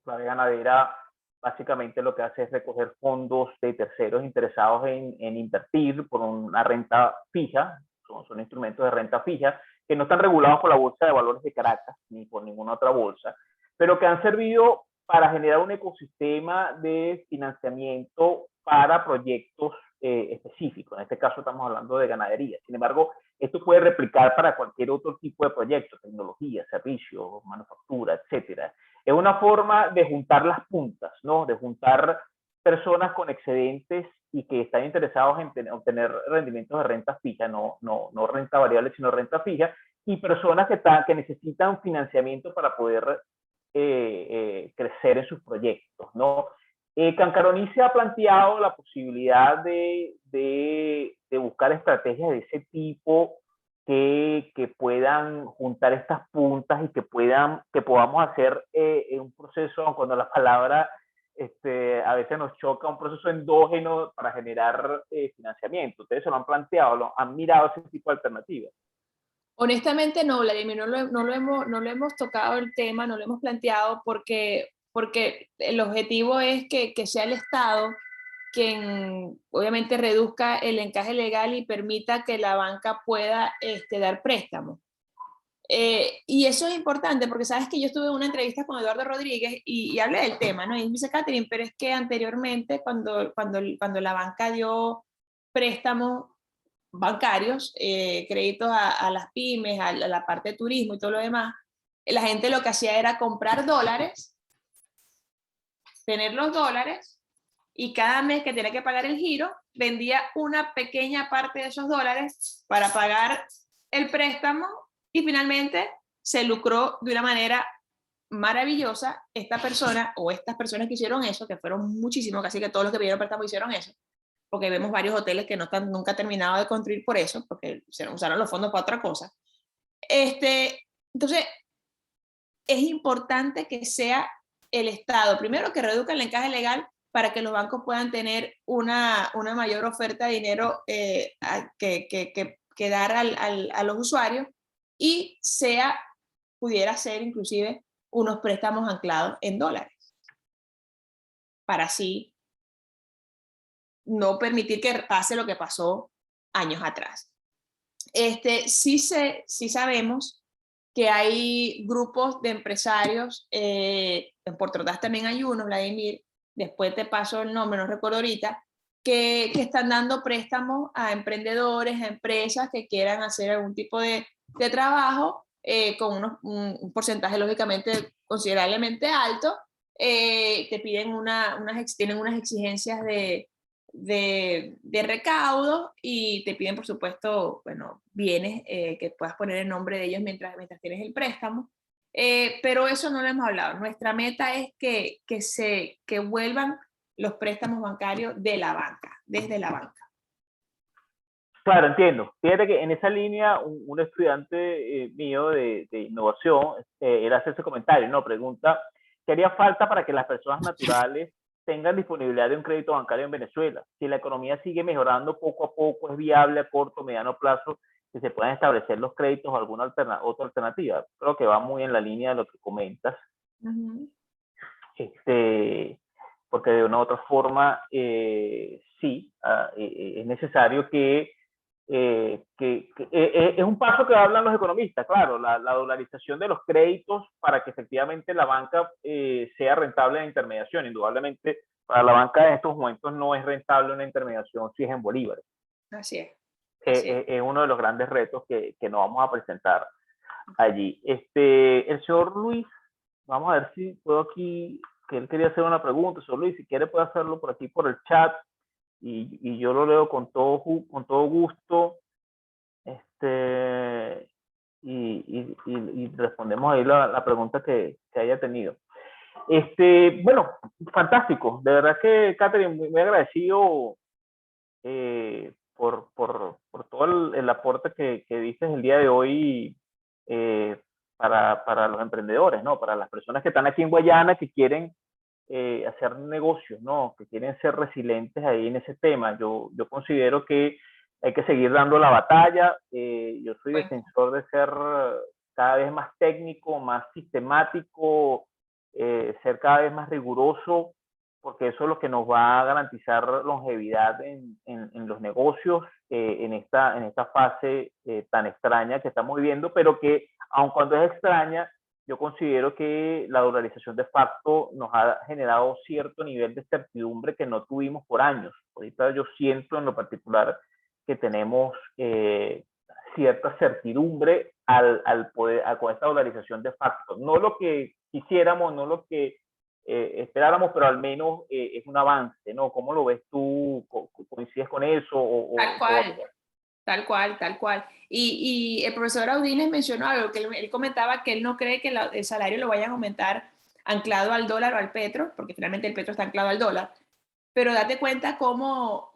Speaker 1: Clave Ganadera básicamente lo que hace es recoger fondos de terceros interesados en invertir por una renta fija, son instrumentos de renta fija, que no están regulados por la Bolsa de Valores de Caracas ni por ninguna otra bolsa, pero que han servido para generar un ecosistema de financiamiento para proyectos específicos. En este caso estamos hablando de ganadería. Sin embargo, esto puede replicar para cualquier otro tipo de proyecto, tecnología, servicios, manufactura, etcétera. Es una forma de juntar las puntas, ¿no? De juntar personas con excedentes y que están interesados en obtener rendimientos de renta fija, no renta variable, sino renta fija, y personas que necesitan financiamiento para poder crecer en sus proyectos, ¿no? Cancaroni se ha planteado la posibilidad de buscar estrategias de ese tipo que puedan juntar estas puntas y que podamos hacer un proceso, cuando la palabra a veces nos choca, un proceso endógeno para generar financiamiento. ¿Ustedes se lo han planteado? ¿Han mirado ese tipo de alternativas?
Speaker 2: Honestamente no, Vladimir, no lo hemos tocado el tema, no lo hemos planteado porque el objetivo es que sea el Estado quien obviamente reduzca el encaje legal y permita que la banca pueda dar préstamos. Y eso es importante porque sabes que yo estuve en una entrevista con Eduardo Rodríguez y hablé del tema, ¿no? Y me dice, Catherine, pero es que anteriormente cuando la banca dio préstamos bancarios, créditos a las pymes, a la parte de turismo y todo lo demás, la gente lo que hacía era comprar dólares, tener los dólares, y cada mes que tenía que pagar el giro, vendía una pequeña parte de esos dólares para pagar el préstamo y finalmente se lucró de una manera maravillosa esta persona o estas personas que hicieron eso, que fueron muchísimos, casi que todos los que pidieron préstamo hicieron eso, porque vemos varios hoteles que nunca han terminado de construir por eso, porque usaron los fondos para otra cosa. Entonces, es importante que sea el Estado, primero que reduzca el encaje legal para que los bancos puedan tener una mayor oferta de dinero que dar a los usuarios y pudiera ser inclusive unos préstamos anclados en dólares, para así no permitir que pase lo que pasó años atrás. Sí sabemos que hay grupos de empresarios, en Puerto Ordaz también hay uno, Vladimir, después te paso el nombre, no recuerdo ahorita, que están dando préstamos a emprendedores, a empresas que quieran hacer algún tipo de trabajo con un porcentaje lógicamente considerablemente alto. Te piden tienen unas exigencias de recaudo y te piden, por supuesto, bueno, bienes que puedas poner el nombre de ellos mientras tienes el préstamo. Pero eso no lo hemos hablado. Nuestra meta es que vuelvan los préstamos bancarios de la banca, desde la banca.
Speaker 1: Claro, entiendo. Fíjate que en esa línea un estudiante mío de innovación, él hace ese comentario, ¿no? Pregunta, ¿qué haría falta para que las personas naturales tengan disponibilidad de un crédito bancario en Venezuela? Si la economía sigue mejorando poco a poco, ¿es viable a corto o mediano plazo que se puedan establecer los créditos o alguna otra alternativa? Creo que va muy en la línea de lo que comentas. Porque de una u otra forma, sí, es necesario que es un paso que hablan los economistas, claro, la dolarización de los créditos para que efectivamente la banca sea rentable en intermediación. Indudablemente, para la banca en estos momentos no es rentable una intermediación si es en bolívares.
Speaker 2: Así es.
Speaker 1: Es uno de los grandes retos que nos vamos a presentar allí. El señor Luis, vamos a ver si puedo aquí, que él quería hacer una pregunta. Señor Luis, si quiere puede hacerlo por aquí por el chat. Y yo lo leo con todo gusto, y respondemos ahí la pregunta que haya tenido. Bueno, fantástico, de verdad que Catherine, muy agradecido por todo el aporte que diste el día de hoy para los emprendedores, ¿no? Para las personas que están aquí en Guayana, que quieren hacer negocios, ¿no? Que quieren ser resilientes ahí en ese tema. Yo considero que hay que seguir dando la batalla. Yo soy defensor de ser cada vez más técnico, más sistemático, ser cada vez más riguroso, porque eso es lo que nos va a garantizar longevidad en los negocios en esta fase tan extraña que estamos viviendo, pero que, aun cuando es extraña, yo considero que la dolarización de facto nos ha generado cierto nivel de certidumbre que no tuvimos por años. Ahorita yo siento en lo particular que tenemos cierta certidumbre al poder, con esta dolarización de facto. No lo que quisiéramos, no lo que esperáramos, pero al menos es un avance, ¿no? ¿Cómo lo ves tú? ¿Coincides con eso?
Speaker 2: Tal cual. Y el profesor Audines mencionó algo, que él comentaba que él no cree que el salario lo vayan a aumentar anclado al dólar o al petro, porque finalmente el petro está anclado al dólar, pero date cuenta cómo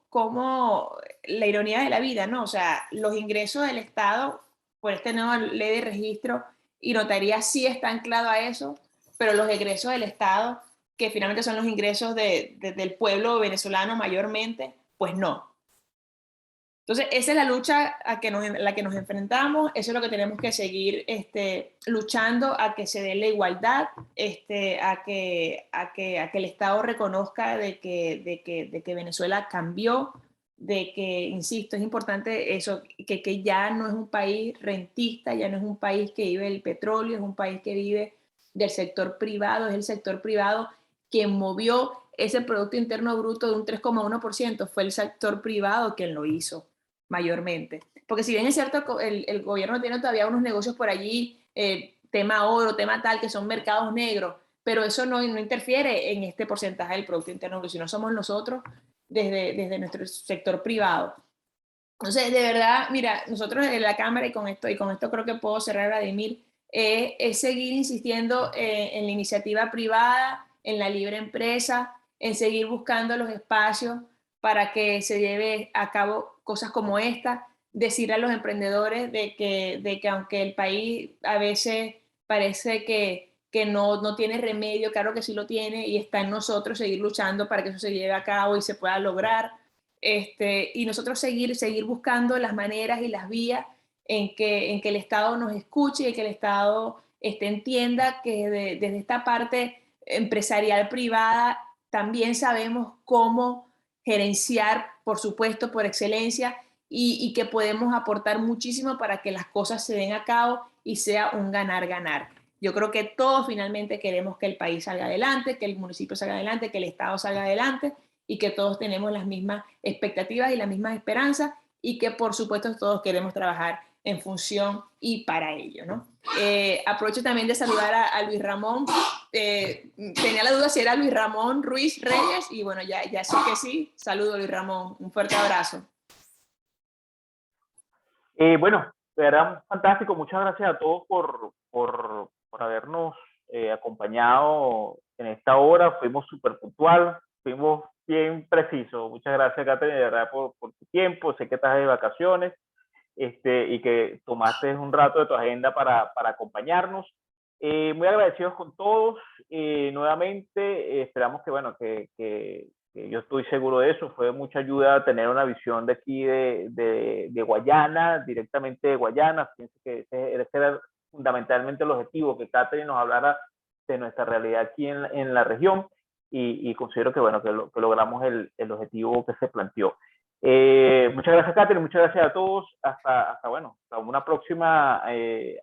Speaker 2: la ironía de la vida, ¿no? O sea, los ingresos del Estado, por esta nueva ley de registro y notaría sí está anclado a eso, pero los egresos del Estado, que finalmente son los ingresos del pueblo venezolano mayormente, pues no. Entonces, esa es la lucha a la que nos enfrentamos, eso es lo que tenemos que seguir luchando a que se dé la igualdad, a que el Estado reconozca de que Venezuela cambió, de que, insisto, es importante eso, que ya no es un país rentista, ya no es un país que vive del petróleo, es un país que vive del sector privado, es el sector privado quien movió ese Producto Interno Bruto de un 3,1%, fue el sector privado quien lo hizo mayormente. Porque si bien es cierto, el gobierno tiene todavía unos negocios por allí, tema oro, tema tal, que son mercados negros, pero eso no interfiere en este porcentaje del Producto Interno Bruto, sino somos nosotros desde nuestro sector privado. Entonces, de verdad, mira, nosotros en la Cámara, y con esto creo que puedo cerrar, Vladimir, es seguir insistiendo en la iniciativa privada, en la libre empresa, en seguir buscando los espacios para que se lleve a cabo cosas como esta, decir a los emprendedores de que aunque el país a veces parece que no tiene remedio, claro que sí lo tiene, y está en nosotros seguir luchando para que eso se lleve a cabo y se pueda lograr, y nosotros seguir buscando las maneras y las vías en que el Estado nos escuche y que el Estado entienda que desde esta parte empresarial privada también sabemos cómo gerenciar, por supuesto, por excelencia, y que podemos aportar muchísimo para que las cosas se den a cabo y sea un ganar-ganar. Yo creo que todos finalmente queremos que el país salga adelante, que el municipio salga adelante, que el Estado salga adelante y que todos tenemos las mismas expectativas y las mismas esperanzas y que por supuesto todos queremos trabajar en función y para ello, ¿no? Aprovecho también de saludar a Luis Ramón. Tenía la duda si era Luis Ramón Ruiz Reyes y bueno, ya sé que sí. Saludo, Luis Ramón. Un fuerte abrazo.
Speaker 1: Bueno, de verdad, fantástico. Muchas gracias a todos por habernos acompañado en esta hora. Fuimos súper puntual, fuimos bien precisos. Muchas gracias, Catherine, de verdad, por tu tiempo. Sé que estás de vacaciones y que tomaste un rato de tu agenda para acompañarnos. Muy agradecidos con todos. Nuevamente, esperamos que, bueno, que yo estoy seguro de eso, fue de mucha ayuda tener una visión de aquí de Guayana, directamente de Guayana. Pienso que ese era fundamentalmente el objetivo, que Catherine nos hablara de nuestra realidad aquí en la región y considero que, bueno, que logramos el objetivo que se planteó. Muchas gracias, Catherine, muchas gracias a todos. Hasta una próxima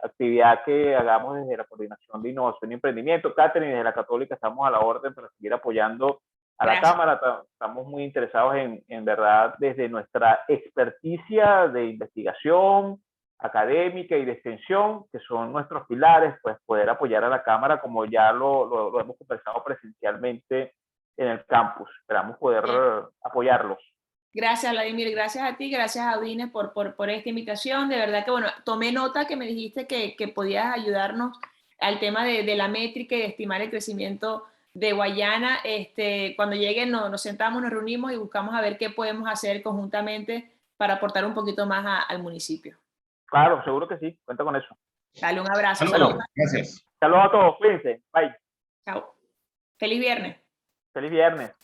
Speaker 1: actividad que hagamos desde la Coordinación de Innovación y Emprendimiento. Catherine, desde la Católica estamos a la orden para seguir apoyando a la Cámara. Estamos muy interesados en verdad, desde nuestra experticia de investigación académica y de extensión, que son nuestros pilares, pues poder apoyar a la Cámara como ya lo hemos conversado presencialmente en el campus. Esperamos poder apoyarlos.
Speaker 2: Gracias, Vladimir. Gracias a ti, gracias a Udine por esta invitación. De verdad que, bueno, tomé nota que me dijiste que podías ayudarnos al tema de la métrica y de estimar el crecimiento de Guayana. Cuando lleguen nos sentamos, nos reunimos y buscamos a ver qué podemos hacer conjuntamente para aportar un poquito más al municipio.
Speaker 1: Claro, seguro que sí. Cuenta con eso.
Speaker 2: Dale un abrazo.
Speaker 4: Saludos. Gracias.
Speaker 1: Saludos a todos. Cuídense. Bye.
Speaker 2: Chao. Feliz viernes.
Speaker 1: Feliz viernes.